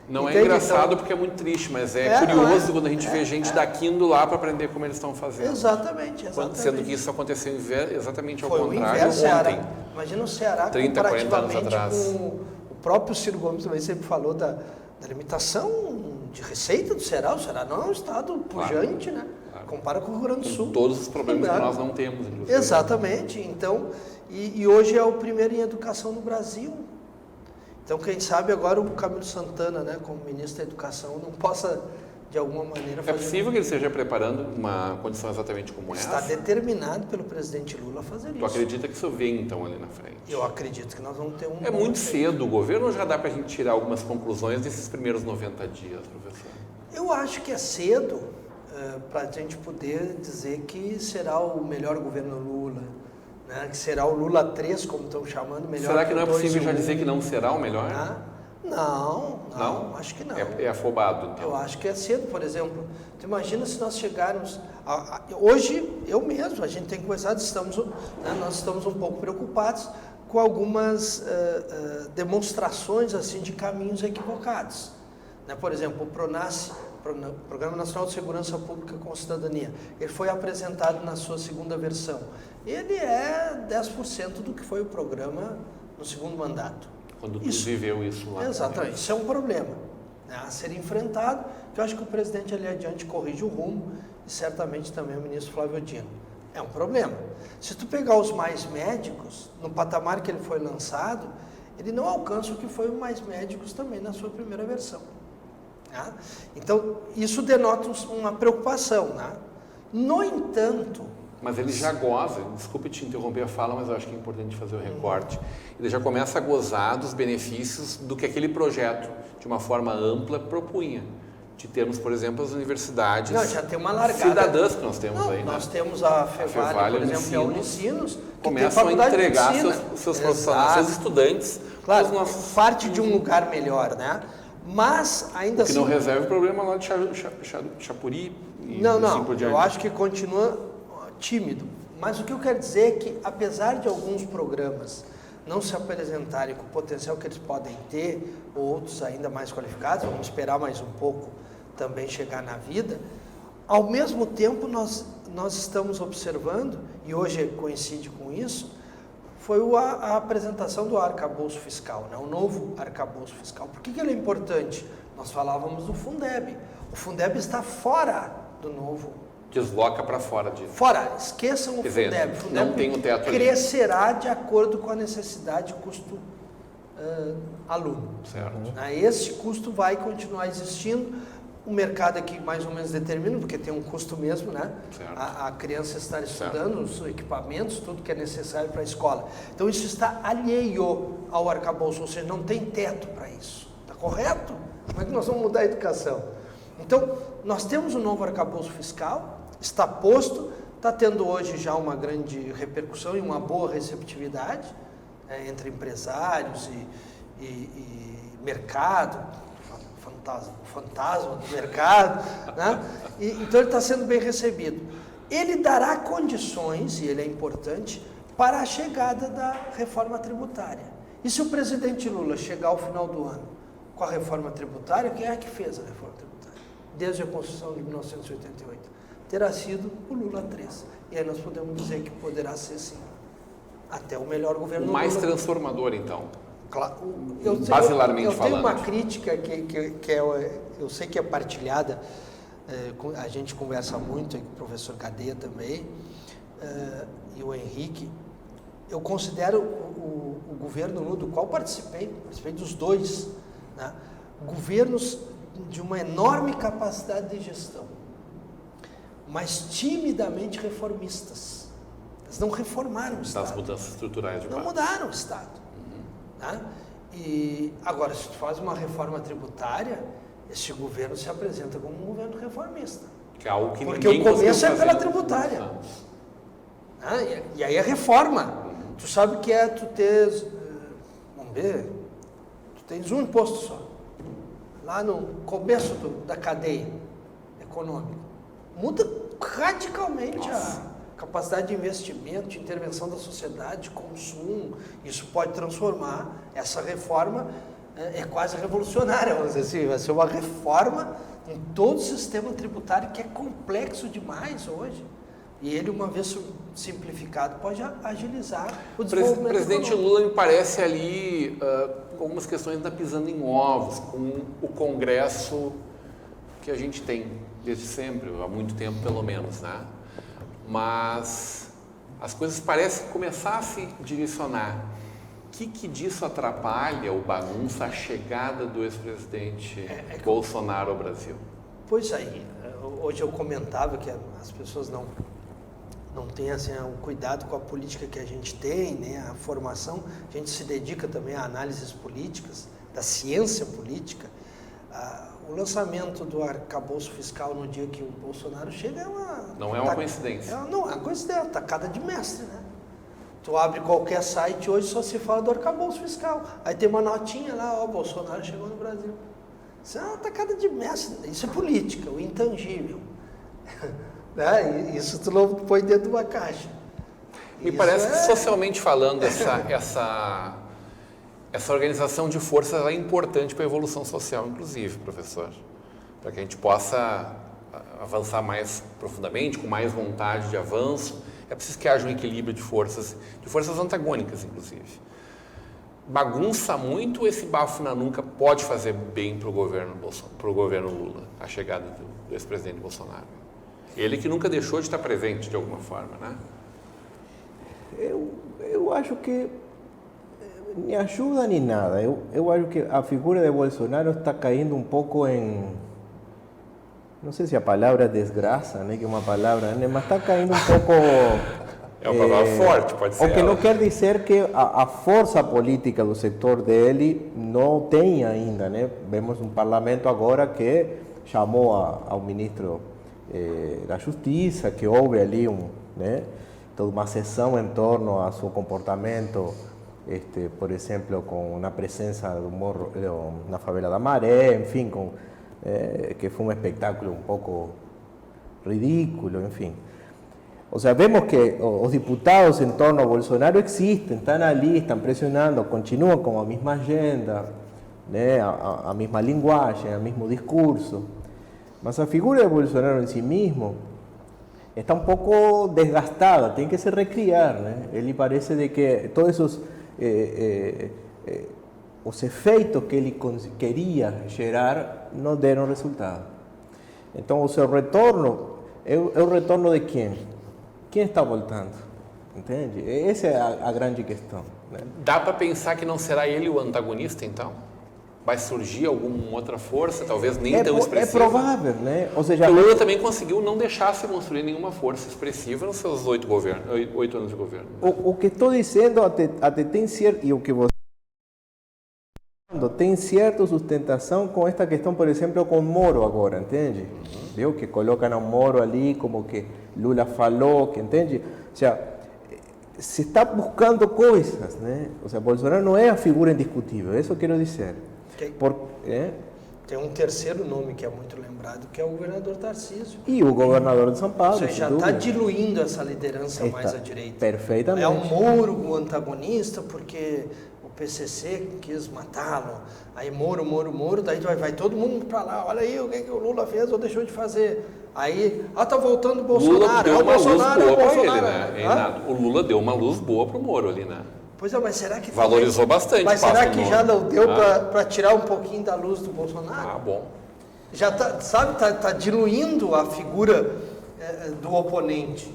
Não Entende? é engraçado Então, porque é muito triste, mas é curioso quando a gente vê gente daqui indo lá para aprender como eles estão fazendo. Exatamente. Sendo que isso aconteceu exatamente ao Foi contrário o inverso, ontem. Ceará. Imagina o Ceará 30, 40 anos comparativamente atrás. com o próprio Ciro Gomes também sempre falou da limitação de receita do Ceará. O Ceará não é um estado pujante, né? Claro. Compara com o Rio Grande do Sul. Todos os problemas que nós não temos, inclusive. Exatamente. Então, e hoje é o primeiro em educação no Brasil. Então, quem sabe agora o Camilo Santana, né, como ministro da Educação, não possa, de alguma maneira, fazer... É possível que ele esteja preparando uma condição exatamente como essa? Está determinado pelo presidente Lula a fazer isso. Tu acredita que isso vem, então, ali na frente? Eu acredito que nós vamos ter um... É muito cedo o governo ou já dá para a gente tirar algumas conclusões desses primeiros 90 dias, professor? Eu acho que é cedo para a gente poder dizer que será o melhor governo Lula, né? Que será o Lula 3, como estão chamando, melhor. Será que não é possível já 1. dizer que não será o melhor? Não, acho que não. É afobado, então. Eu acho que é cedo, por exemplo. Tu imagina se nós chegarmos... hoje, eu mesmo, a gente tem conversado, nós estamos um pouco preocupados com algumas demonstrações assim, de caminhos equivocados. Né? Por exemplo, o Pronace Programa Nacional de Segurança Pública com Cidadania, ele foi apresentado na sua segunda versão. Ele é 10% do que foi o programa no segundo mandato. Quando tu viveu isso lá. Exatamente, isso é um problema, né, a ser enfrentado, que eu acho que o presidente ali adiante corrige o rumo, e certamente também o ministro Flávio Dino. É um problema. Se tu pegar os mais médicos, no patamar que ele foi lançado, ele não alcança o que foi o mais médicos também na sua primeira versão. Né? Então, isso denota uma preocupação. Né? No entanto... Mas ele já goza, desculpe te interromper a fala, mas eu acho que é importante fazer o recorte. Ele já começa a gozar dos benefícios do que aquele projeto, de uma forma ampla, propunha. De termos, por exemplo, as universidades já tem uma largada. Cidadãs que nós temos aí. Nós né? temos a Fevale, por exemplo, e a Unicinos, que começam a entregar seus profissionais, seus estudantes. Claro, parte de um lugar melhor, né? Mas ainda assim... Que não resolve o problema lá de Chapuri e assim por diante. Eu acho que continua tímido. Mas o que eu quero dizer é que, apesar de alguns programas não se apresentarem com o potencial que eles podem ter, outros ainda mais qualificados, vamos esperar mais um pouco também chegar na vida, ao mesmo tempo nós estamos observando, e hoje coincide com isso, foi a apresentação do arcabouço fiscal, né? O novo arcabouço fiscal. Por que ele é importante? Nós falávamos do Fundeb. O Fundeb está fora do novo. Desloca para fora disso. Fora, esqueçam o Fundeb. O Fundeb não tem o teto crescerá ali. De acordo com a necessidade e custo aluno. Certo. Esse custo vai continuar existindo. O mercado aqui mais ou menos determina, porque tem um custo mesmo, né? A criança estar estudando, os equipamentos, tudo que é necessário para a escola. Então isso está alheio ao arcabouço, ou seja, não tem teto para isso. Está correto? Como é que nós vamos mudar a educação? Então, nós temos um novo arcabouço fiscal, está posto, está tendo hoje já uma grande repercussão e uma boa receptividade entre empresários e mercado, o fantasma do mercado, né? Então ele está sendo bem recebido. Ele dará condições, e ele é importante, para a chegada da reforma tributária. E se o presidente Lula chegar ao final do ano com a reforma tributária, quem é que fez a reforma tributária? Desde a Constituição de 1988. Terá sido o Lula 3. E aí nós podemos dizer que poderá ser, sim, até o melhor governo o mais Lula. Transformador, então. Claro, basilarmente eu falando. tenho uma crítica que eu sei que é partilhada, a gente conversa muito com o professor Gadeia também, e o Henrique. Eu considero o governo Lula, do qual participei dos dois, né, governos de uma enorme capacidade de gestão, mas timidamente reformistas. Eles não reformaram o Estado. Das mudanças estruturais de Não mudaram o Estado. Né? E agora, se tu faz uma reforma tributária, este governo se apresenta como um governo reformista. Que é algo que porque o começo é pela tributária. Né? E aí é reforma. Tu sabe que é tu ter, vamos ver, tu tens um imposto só. Lá no começo da cadeia econômica. Muda radicalmente a capacidade de investimento, de intervenção da sociedade, de consumo. Isso pode transformar. Essa reforma é quase revolucionária, vamos dizer assim. Vai ser uma reforma em todo o sistema tributário que é complexo demais hoje. E ele, uma vez simplificado, pode agilizar o desenvolvimento. O presidente Lula me parece ali, com algumas questões ainda pisando em ovos, com o Congresso que a gente tem desde sempre, há muito tempo pelo menos, né? Mas as coisas parecem começar a se direcionar. O que disso atrapalha ou bagunça a chegada do ex-presidente Bolsonaro ao Brasil? Pois aí, hoje eu comentava que as pessoas não têm assim, o cuidado com a política que a gente tem, né, a formação. A gente se dedica também a análises políticas, da ciência política. O lançamento do arcabouço fiscal no dia que o Bolsonaro chega não é uma coincidência. Não é uma coincidência, tacada de mestre, né? Tu abre qualquer site hoje, só se fala do arcabouço fiscal. Aí tem uma notinha lá, Bolsonaro chegou no Brasil. Isso é uma tacada de mestre, isso é política, o intangível. Né? Isso tu não põe dentro de uma caixa. Me parece que socialmente falando, essa organização de forças é importante para a evolução social, inclusive, professor. para que a gente possa avançar mais profundamente, com mais vontade de avanço. É preciso que haja um equilíbrio de forças antagônicas, inclusive. Bagunça muito, esse bafo na nuca pode fazer bem para o governo Lula, a chegada do ex-presidente Bolsonaro. Ele que nunca deixou de estar presente de alguma forma, né? Eu acho que nem ajuda nem nada. Eu acho que a figura de Bolsonaro está caindo um pouco em... Não sei se a palavra é desgraça, né, que é uma palavra, né, mas está caindo um pouco... É uma palavra forte, pode ser. O que não quer dizer que a força política do setor dele não tem ainda, né? Vemos um parlamento agora que chamou ao ministro da Justiça, que houve ali toda uma sessão em torno a seu comportamento, por exemplo, na presença do morro, na favela da Maré, enfim, que foi um espetáculo um pouco ridículo, enfim. O sea, vemos que os diputados en torno a Bolsonaro existen, están ali, están presionando, continúan con la misma agenda, né, a misma linguagem, o mesmo discurso. Mas a figura de Bolsonaro en sí mismo está un pouco desgastada, tem que se recriar, né? Ele parece de que todos os efeitos que ele queria gerar não deram resultado. Então, o seu retorno é o retorno de quem? Quem está voltando? Entende? Essa é a grande questão. Né? Dá para pensar que não será ele o antagonista, então? Vai surgir alguma outra força, talvez nem tão expressiva? É provável, né? Ou seja, o Lula também conseguiu não deixar se construir nenhuma força expressiva nos seus 8 anos de governo. O que estou dizendo até tem certo, e o que você tem certa sustentação com esta questão, por exemplo, com Moro agora, entende? Viu? Que colocam a Moro ali como que Lula falou, que entende? Ou seja, se está buscando coisas, né? Ou seja, Bolsonaro não é a figura indiscutível, isso eu quero dizer. Tem um terceiro nome que é muito lembrado, que é o governador Tarcísio. E o governador de São Paulo. Ou seja, já está diluindo essa liderança mais à direita. Perfeitamente. É o Moro o antagonista, porque o PCC quis matá-lo. Aí Moro, daí vai todo mundo para lá. Olha aí o que o Lula fez ou deixou de fazer. Aí, tá voltando o Bolsonaro. Lula deu uma luz boa para ele, né? O Lula deu uma luz boa para o Moro ali, né? Pois é, mas será que... Valorizou bastante. Mas será que já não deu para tirar um pouquinho da luz do Bolsonaro? Ah, bom. Já tá diluindo a figura do oponente.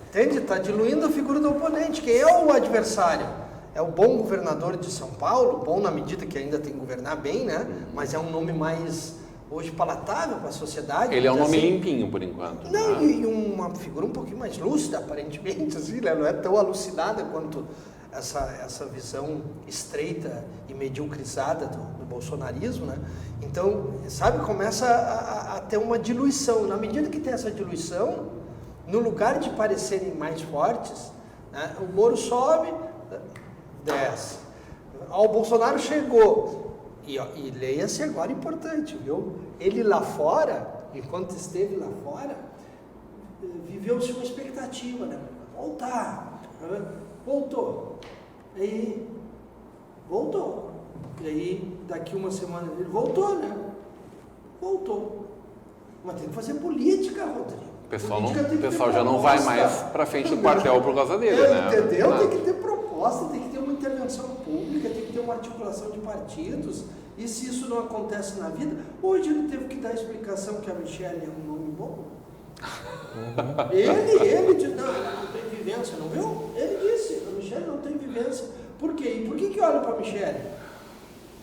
Entende? Tá diluindo a figura do oponente. Quem é o adversário? É o bom governador de São Paulo, bom na medida que ainda tem que governar bem, né? Mas é um nome mais, hoje, palatável para a sociedade. Ele é um nome limpinho, por enquanto. Não, e uma figura um pouquinho mais lúcida, aparentemente, assim, né? Não é tão alucinada quanto essa visão estreita e mediocrizada do bolsonarismo, né? Então, sabe, começa a ter uma diluição. Na medida que tem essa diluição, no lugar de parecerem mais fortes, né, o Moro sobe, desce. O Bolsonaro chegou. E leia-se agora importante, viu? Ele lá fora, enquanto esteve lá fora, viveu-se uma expectativa, né? Voltar. Voltou. Aí, voltou. E aí, daqui uma semana, ele voltou, né? Voltou. Mas tem que fazer política, Rodrigo. O pessoal já não vai mais para frente do quartel por causa dele, né? Entendeu? Tem que ter proposta, tem que ter uma intervenção pública, tem que ter uma articulação de partidos. E se isso não acontece na vida, hoje ele teve que dar a explicação que a Michelle é um nome bom. Ele disse, não, ela não tem vivência, não viu? Ele disse, a Michelle não tem vivência. Por quê? E por que olham para a Michelle?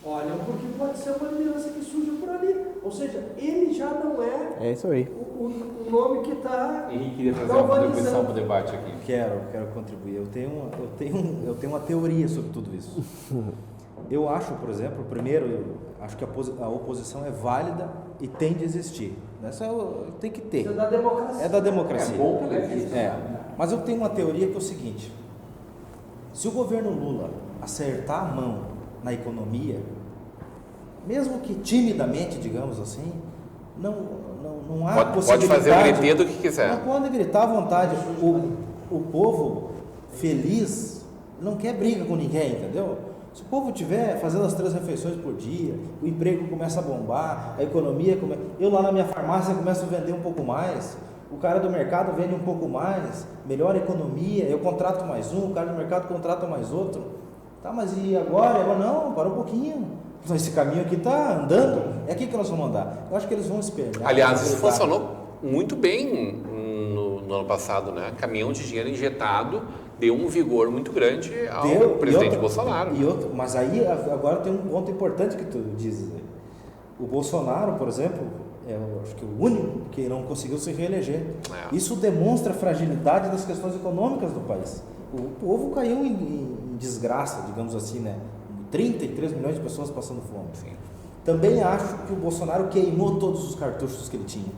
Olham porque pode ser uma liderança que surge por ali. Ou seja, ele já não é, isso aí. O nome que está. Henrique queria fazer uma contribuição para o debate aqui. Quero contribuir. Eu tenho uma teoria sobre tudo isso. Eu acho, por exemplo, acho que a oposição é válida e tem de existir. Essa tem que ter. É da democracia. É da democracia. É bom que existe. Mas eu tenho uma teoria que é o seguinte: se o governo Lula acertar a mão na economia, mesmo que timidamente, digamos assim, não há possibilidade. Pode fazer o griteiro do que quiser. Não pode gritar à vontade. O povo feliz não quer briga com ninguém, entendeu? Se o povo estiver fazendo as 3 refeições por dia, o emprego começa a bombar, a economia começa... Eu lá na minha farmácia começo a vender um pouco mais, o cara do mercado vende um pouco mais, melhora a economia, eu contrato mais um, o cara do mercado contrata mais outro. Tá, mas e agora? Não, para um pouquinho. Esse caminho aqui está andando, é aqui que nós vamos andar. Eu acho que eles vão esperar. Aliás, isso funcionou muito bem no ano passado, né? Caminhão de dinheiro injetado deu um vigor muito grande ao presidente Bolsonaro. Mas aí agora tem um ponto importante que tu dizes. O Bolsonaro, por exemplo, acho que o único que não conseguiu se reeleger. Isso demonstra a fragilidade das questões econômicas do país. O povo caiu em desgraça, digamos assim, né? 33 milhões de pessoas passando fome. Sim. Também acho que o Bolsonaro queimou todos os cartuchos que ele tinha.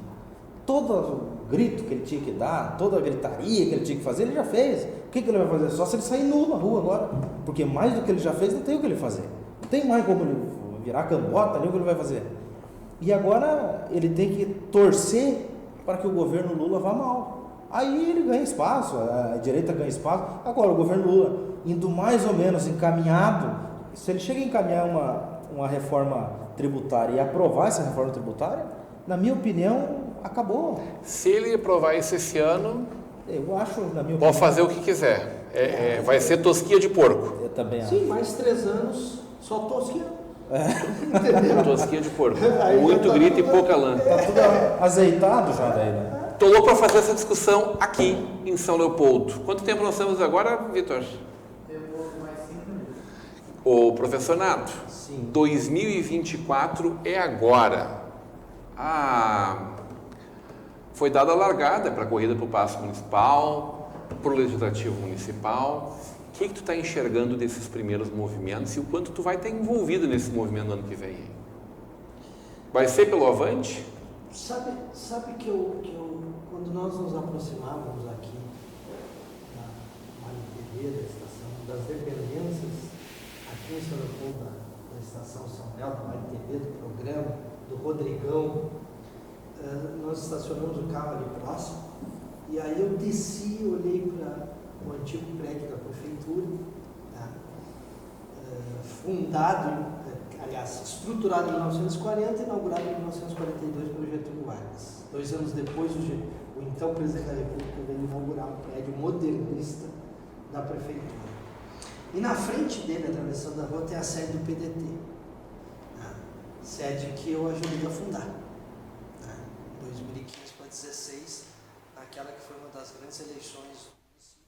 Todo o grito que ele tinha que dar, toda a gritaria que ele tinha que fazer, ele já fez. O que ele vai fazer? Só se ele sair nu na rua agora. Porque mais do que ele já fez, não tem o que ele fazer. Não tem mais como ele virar cambota, nem o que ele vai fazer. E agora ele tem que torcer para que o governo Lula vá mal. Aí ele ganha espaço, a direita ganha espaço. Agora o governo Lula indo mais ou menos encaminhado, se ele chega a encaminhar uma reforma tributária e aprovar essa reforma tributária, na minha opinião, acabou. Se ele aprovar isso esse ano, eu acho, na minha opinião, pode fazer o que quiser. Vai ser tosquia de porco. Eu também acho. Sim, mais 3 anos, só tosquia. Tosquia de porco. Muito grito e pouca lã. Tá tudo azeitado já daí, né? Estou louco para fazer essa discussão aqui em São Leopoldo. Quanto tempo nós temos agora, Vitor? Eu vou mais 5 minutos. O professor Nato, 2024 é agora. Foi dada a largada para a corrida para o Paço Municipal, para o Legislativo Municipal. O que tu está enxergando desses primeiros movimentos e o quanto tu vai estar envolvido nesse movimento no ano que vem? Vai ser pelo Avante? Sabe que quando nós nos aproximávamos aqui da Marinha da estação, das dependências, aqui em São Leopoldo, da estação São Léo, da Marinha TV, do programa, do Rodrigão, nós estacionamos o carro ali próximo, e aí eu desci, olhei para o antigo prédio da prefeitura, tá? Fundado, aliás, estruturado em 1940 e inaugurado em 1942 pelo Getúlio Vargas. 2 anos depois, o então presidente da República veio inaugurar um prédio modernista da prefeitura. E na frente dele, atravessando a rua, tem a sede do PDT, tá? Sede que eu ajudei a fundar, tá? 2015 para 2016, naquela que foi uma das grandes eleições do município.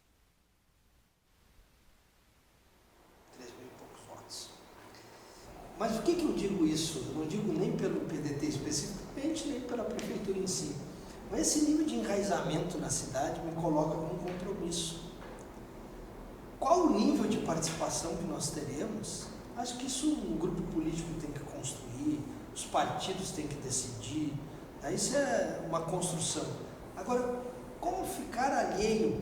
3 mil e poucos votos. Mas por que eu digo isso? Eu não digo nem pelo PDT especificamente, nem pela prefeitura em si. Mas esse nível de enraizamento na cidade me coloca com um compromisso. Qual o nível de participação que nós teremos? Acho que isso um grupo político tem que construir, os partidos têm que decidir. Isso é uma construção. Agora, como ficar alheio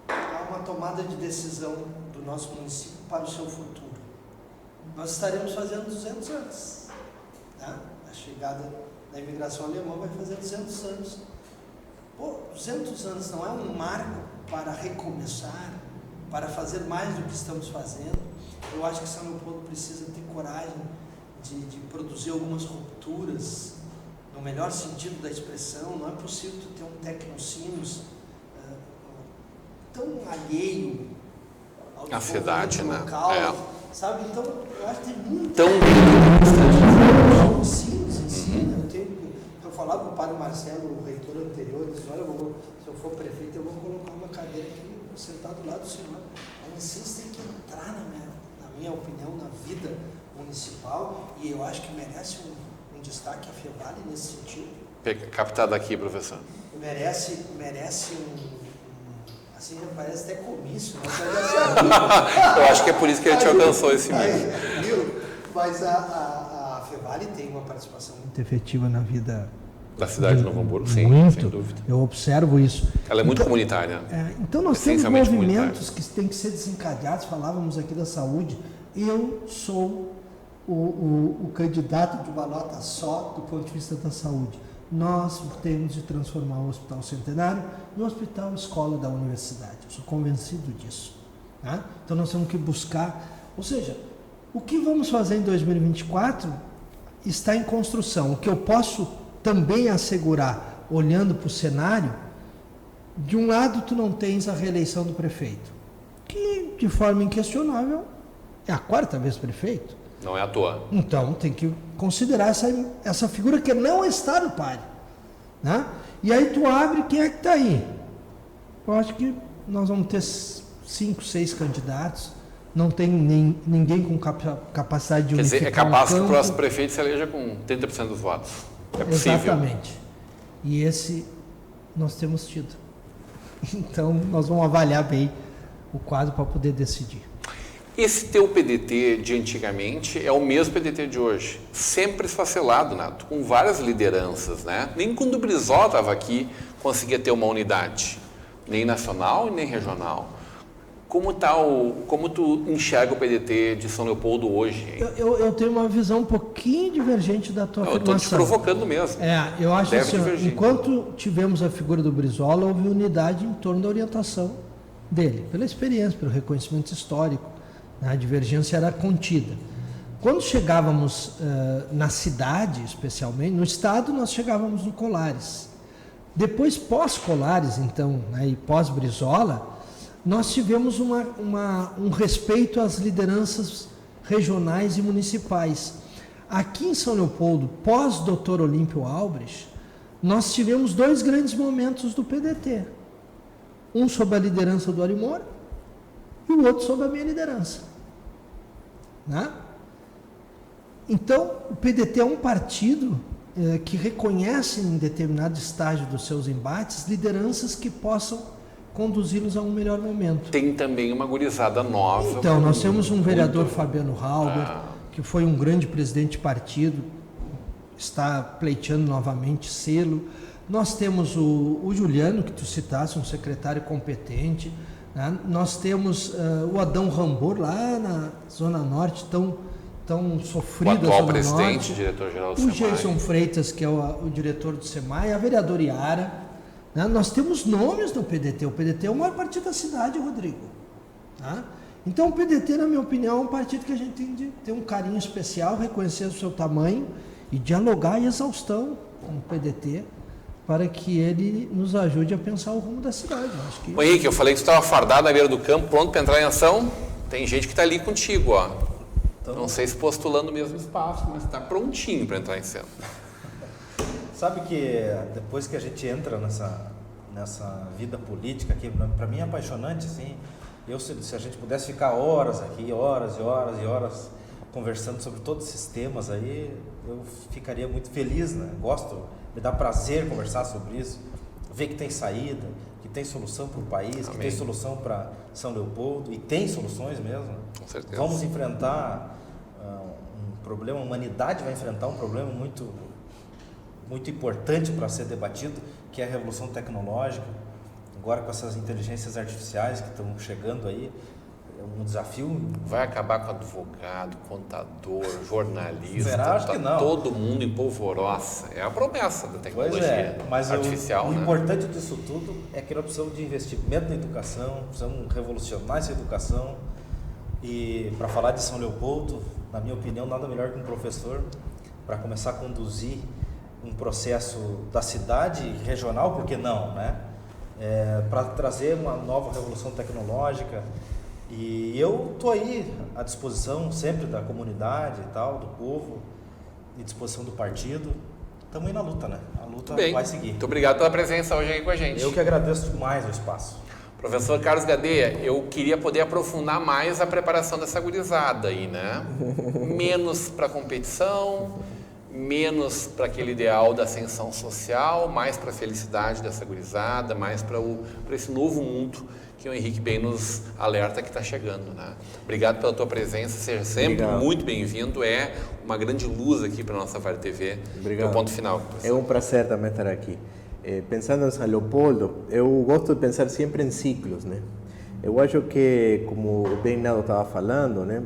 a uma tomada de decisão do nosso município para o seu futuro? Nós estaremos fazendo 200 anos. Tá? A chegada da imigração alemã vai fazer 200 anos. 200 anos não é um marco para recomeçar, para fazer mais do que estamos fazendo? Eu acho que São Leopoldo precisa ter coragem de produzir algumas rupturas, no melhor sentido da expressão. Não é possível tu ter um tecnocinos tão alheio ao cidade, né? local, sabe? Então, eu acho que tem muito... Sim. Eu falava com o padre Marcelo, o reitor anterior, disse, olha, se eu for prefeito, eu vou colocar uma cadeira aqui, vou sentar do lado do senhor. A Unicins tem que entrar, na minha opinião, na vida municipal, e eu acho que merece um destaque a Fevale nesse sentido. Captado aqui, professor. Merece assim, parece até comício, mas eu acho que é por isso que ele te alcançou esse mês. Mas a Fevale tem uma participação muito efetiva na vida da cidade de Novo Hamburgo, sim, sem dúvida. Eu observo isso. Ela é muito comunitária. Então nós temos movimentos que têm que ser desencadeados. Falávamos aqui da saúde. Eu sou o candidato de uma nota só do ponto de vista da saúde. Nós temos de transformar o Hospital Centenário no Hospital Escola da Universidade. Eu sou convencido disso. Tá? Então nós temos que buscar, ou seja, O que vamos fazer em 2024 está em construção. O que eu posso também assegurar, olhando para o cenário, de um lado tu não tens a reeleição do prefeito, que de forma inquestionável é a 4ª vez prefeito. Não é à toa. Então tem que considerar essa figura que não está no páreo, né? E aí tu abre, quem é que está aí? Eu acho que nós vamos ter 5, 6 candidatos, não tem ninguém com capacidade de unificar. Quer dizer, é capaz que o campo. próximo prefeito se eleja com 30% dos votos. É possível. Exatamente. E esse nós temos tido. Então nós vamos avaliar bem o quadro para poder decidir. Esse teu PDT de antigamente é o mesmo PDT de hoje, sempre esfacelado, Nato, com várias lideranças, né? Nem quando o Brizola estava aqui conseguia ter uma unidade, nem nacional e nem regional. Como tu enxerga o PDT de São Leopoldo hoje? Hein? Eu tenho uma visão um pouquinho divergente da tua afirmação. Eu estou te provocando mesmo. Eu acho Deve assim, divergir. enquanto tivemos a figura do Brizola, houve unidade em torno da orientação dele, pela experiência, pelo reconhecimento histórico. A divergência era contida. Quando chegávamos na cidade, especialmente, no estado, nós chegávamos no Colares. Depois, pós-Colares, então, né, e pós-Brizola, nós tivemos um respeito às lideranças regionais e municipais. Aqui em São Leopoldo, pós-Dr. Olímpio Albrecht, nós tivemos 2 grandes momentos do PDT. Um sob a liderança do Arimor e o outro sob a minha liderança. Né? Então, o PDT é um partido que reconhece em determinado estágio dos seus embates lideranças que possam conduzi-los a um melhor momento. Tem também uma gurizada nova. Então, nós temos um vereador, Fabiano Halber, que foi um grande presidente de partido, está pleiteando novamente selo. Nós temos o Juliano, que tu citaste, um secretário competente. Né? Nós temos o Adão Rambor, lá na Zona Norte, tão sofrido. O atual presidente, diretor-geral do SEMAI. O SEMAI. Jason Freitas, que é o diretor do SEMAI, a vereadora Iara. Né? Nós temos nomes no PDT. O PDT é o maior partido da cidade, Rodrigo. Tá? Então, o PDT, na minha opinião, é um partido que a gente tem de ter um carinho especial, reconhecer o seu tamanho e dialogar em exaustão com o PDT, para que ele nos ajude a pensar o rumo da cidade. Acho que... Ô Henrique, eu falei que tu estava fardado na beira do campo, pronto para entrar em ação. Tem gente que está ali contigo, ó. Então, não sei se postulando o mesmo espaço, mas está prontinho para entrar em cena. Sabe que depois que a gente entra nessa vida política aqui, para mim é apaixonante, assim. Se a gente pudesse ficar horas aqui, horas e horas e horas conversando sobre todos esses temas aí, eu ficaria muito feliz, né? Me dá prazer conversar sobre isso, ver que tem saída, que tem solução para o país, que tem solução para São Leopoldo, e tem soluções mesmo. Com certeza. Vamos enfrentar um problema, a humanidade vai enfrentar um problema muito, muito importante para ser debatido, que é a revolução tecnológica. Agora com essas inteligências artificiais que estão chegando aí, é um desafio. Vai acabar com advogado, contador, jornalista. Será? Acho que não. Todo mundo em polvorosa. É a promessa da tecnologia mas artificial. O né? importante disso tudo é que nós precisamos de investimento na educação, precisamos revolucionar essa educação. E para falar de São Leopoldo, na minha opinião, nada melhor que um professor para começar a conduzir um processo da cidade regional, por que não, né? Para trazer uma nova revolução tecnológica. E eu estou aí à disposição sempre da comunidade e tal, do povo, à disposição do partido. Estamos aí na luta, né? A luta vai seguir. Muito obrigado pela presença hoje aqui com a gente. Eu que agradeço demais o espaço. Professor Carlos Gadeia, eu queria poder aprofundar mais a preparação dessa gurizada aí, né? Menos para competição, menos para aquele ideal da ascensão social, mais para a felicidade dessa gurizada, mais para esse novo mundo que o Henrique bem nos alerta que está chegando, né? Obrigado pela tua presença, seja sempre muito bem-vindo, é uma grande luz aqui para a nossa VAR TV. Obrigado. Teu ponto final. Professor. É um prazer também estar aqui. Pensando em São Leopoldo, eu gosto de pensar sempre em ciclos, né? Eu acho que, como o Bernardo estava falando, né?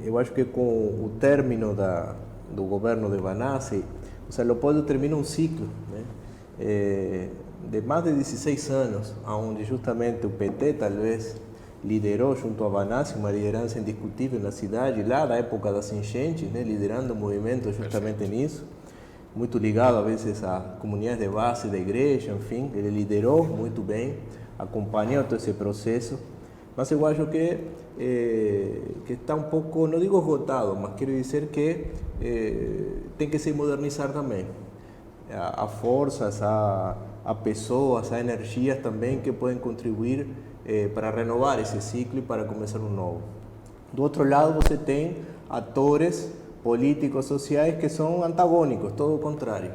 Eu acho que com o término do governo de Vanassi, o São Leopoldo termina um ciclo, né? De mais de 16 anos, onde justamente o PT talvez liderou junto a Vanassi uma liderança indiscutível na cidade, lá da época das enchentes, né, liderando o movimento justamente nisso, muito ligado a vezes a comunidades de base da igreja, enfim, ele liderou muito bem, acompanhou todo esse processo, mas eu acho que está um pouco, não digo esgotado, mas quero dizer que tem que se modernizar também. Há forças, há pessoas, há energias também que podem contribuir para renovar esse ciclo e para começar um novo. Do outro lado, você tem atores políticos, sociais que são antagônicos, todo o contrário,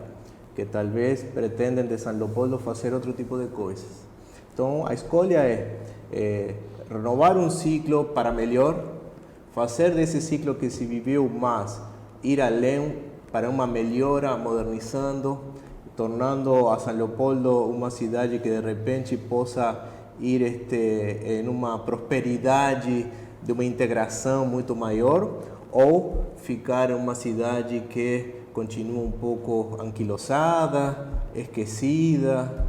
que talvez pretendem de São Leopoldo fazer outro tipo de coisas. Então, a escolha é renovar um ciclo para melhor, fazer desse ciclo que se viveu mais, ir além para uma melhora, modernizando, tornando a São Leopoldo uma cidade que de repente possa ir em uma prosperidade, de uma integração muito maior, ou ficar uma cidade que continua um pouco anquilosada, esquecida,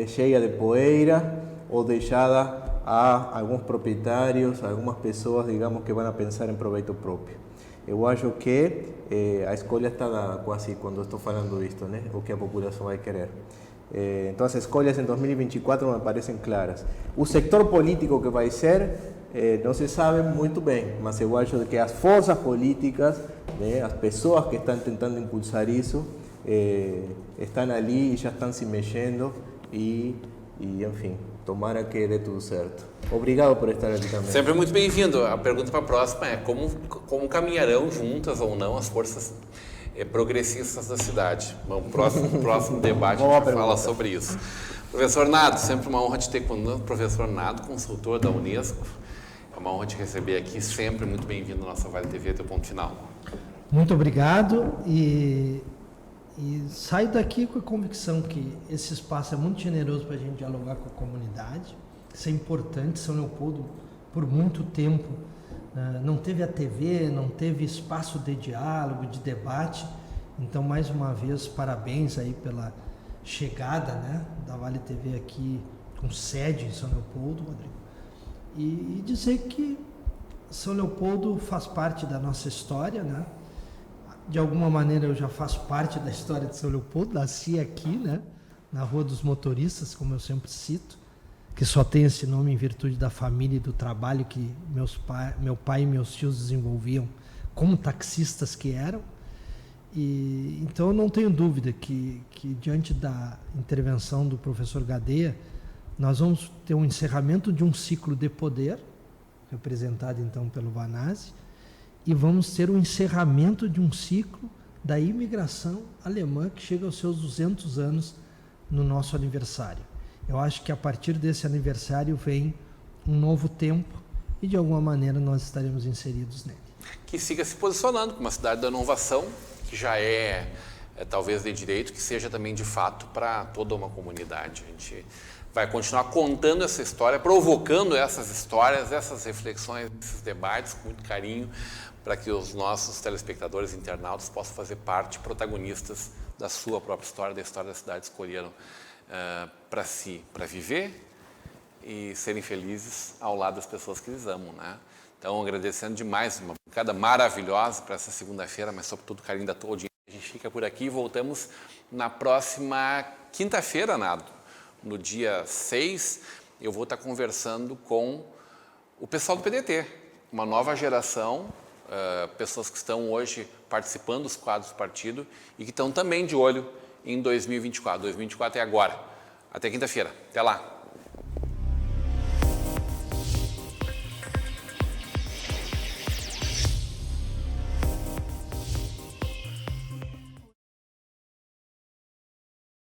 cheia de poeira, ou deixada a alguns proprietários, a algumas pessoas, digamos, que vão pensar em proveito próprio. Eu acho que a escolha está dada quase quando estou falando isto, né? O que a população vai querer. Então as escolhas em 2024 me parecem claras. O sector político que vai ser, não se sabe muito bem, mas eu acho que as forças políticas, né, as pessoas que estão tentando impulsar isso, estão ali e já estão se mexendo e enfim, tomara que dê tudo certo. Obrigado por estar aqui também. Sempre muito bem-vindo. A pergunta para a próxima é como caminharão juntas ou não as forças progressistas da cidade? Bom, próximo debate a gente vai falar sobre isso. Professor Nado, sempre uma honra te ter conosco. Professor Nado, consultor da Unesco. É uma honra te receber aqui, sempre muito bem-vindo à nossa Vale TV, teu ponto final. Muito obrigado e saio daqui com a convicção que esse espaço é muito generoso para a gente dialogar com a comunidade. Isso é importante. São Leopoldo, por muito tempo, não teve a TV, não teve espaço de diálogo, de debate. Então, mais uma vez, parabéns aí pela chegada, né, da Vale TV aqui com sede em São Leopoldo, Rodrigo. E dizer que São Leopoldo faz parte da nossa história, né? De alguma maneira eu já faço parte da história de São Leopoldo, nasci aqui, né, na Rua dos Motoristas, como eu sempre cito, que só tem esse nome em virtude da família e do trabalho que meu pai e meus tios desenvolviam como taxistas que eram. E então eu não tenho dúvida que diante da intervenção do professor Gadeia, nós vamos ter um encerramento de um ciclo de poder, representado então pelo Vanassi, e vamos ter um encerramento de um ciclo da imigração alemã que chega aos seus 200 anos no nosso aniversário. Eu acho que a partir desse aniversário vem um novo tempo e de alguma maneira nós estaremos inseridos nele. Que siga se posicionando como uma cidade da inovação, que já é talvez de direito, que seja também de fato para toda uma comunidade. A gente vai continuar contando essa história, provocando essas histórias, essas reflexões, esses debates com muito carinho, para que os nossos telespectadores e internautas possam fazer parte, protagonistas da sua própria história, da história da cidade que escolheram para si, para viver e serem felizes ao lado das pessoas que eles amam, né? Então, agradecendo demais, uma bancada maravilhosa para essa segunda-feira, mas sobretudo o carinho da tua audiência. A gente fica por aqui e voltamos na próxima quinta-feira, Nado. No dia 6, eu vou estar conversando com o pessoal do PDT, uma nova geração, pessoas que estão hoje participando dos quadros do partido e que estão também de olho em 2024. 2024 é agora. Até quinta-feira. Até lá.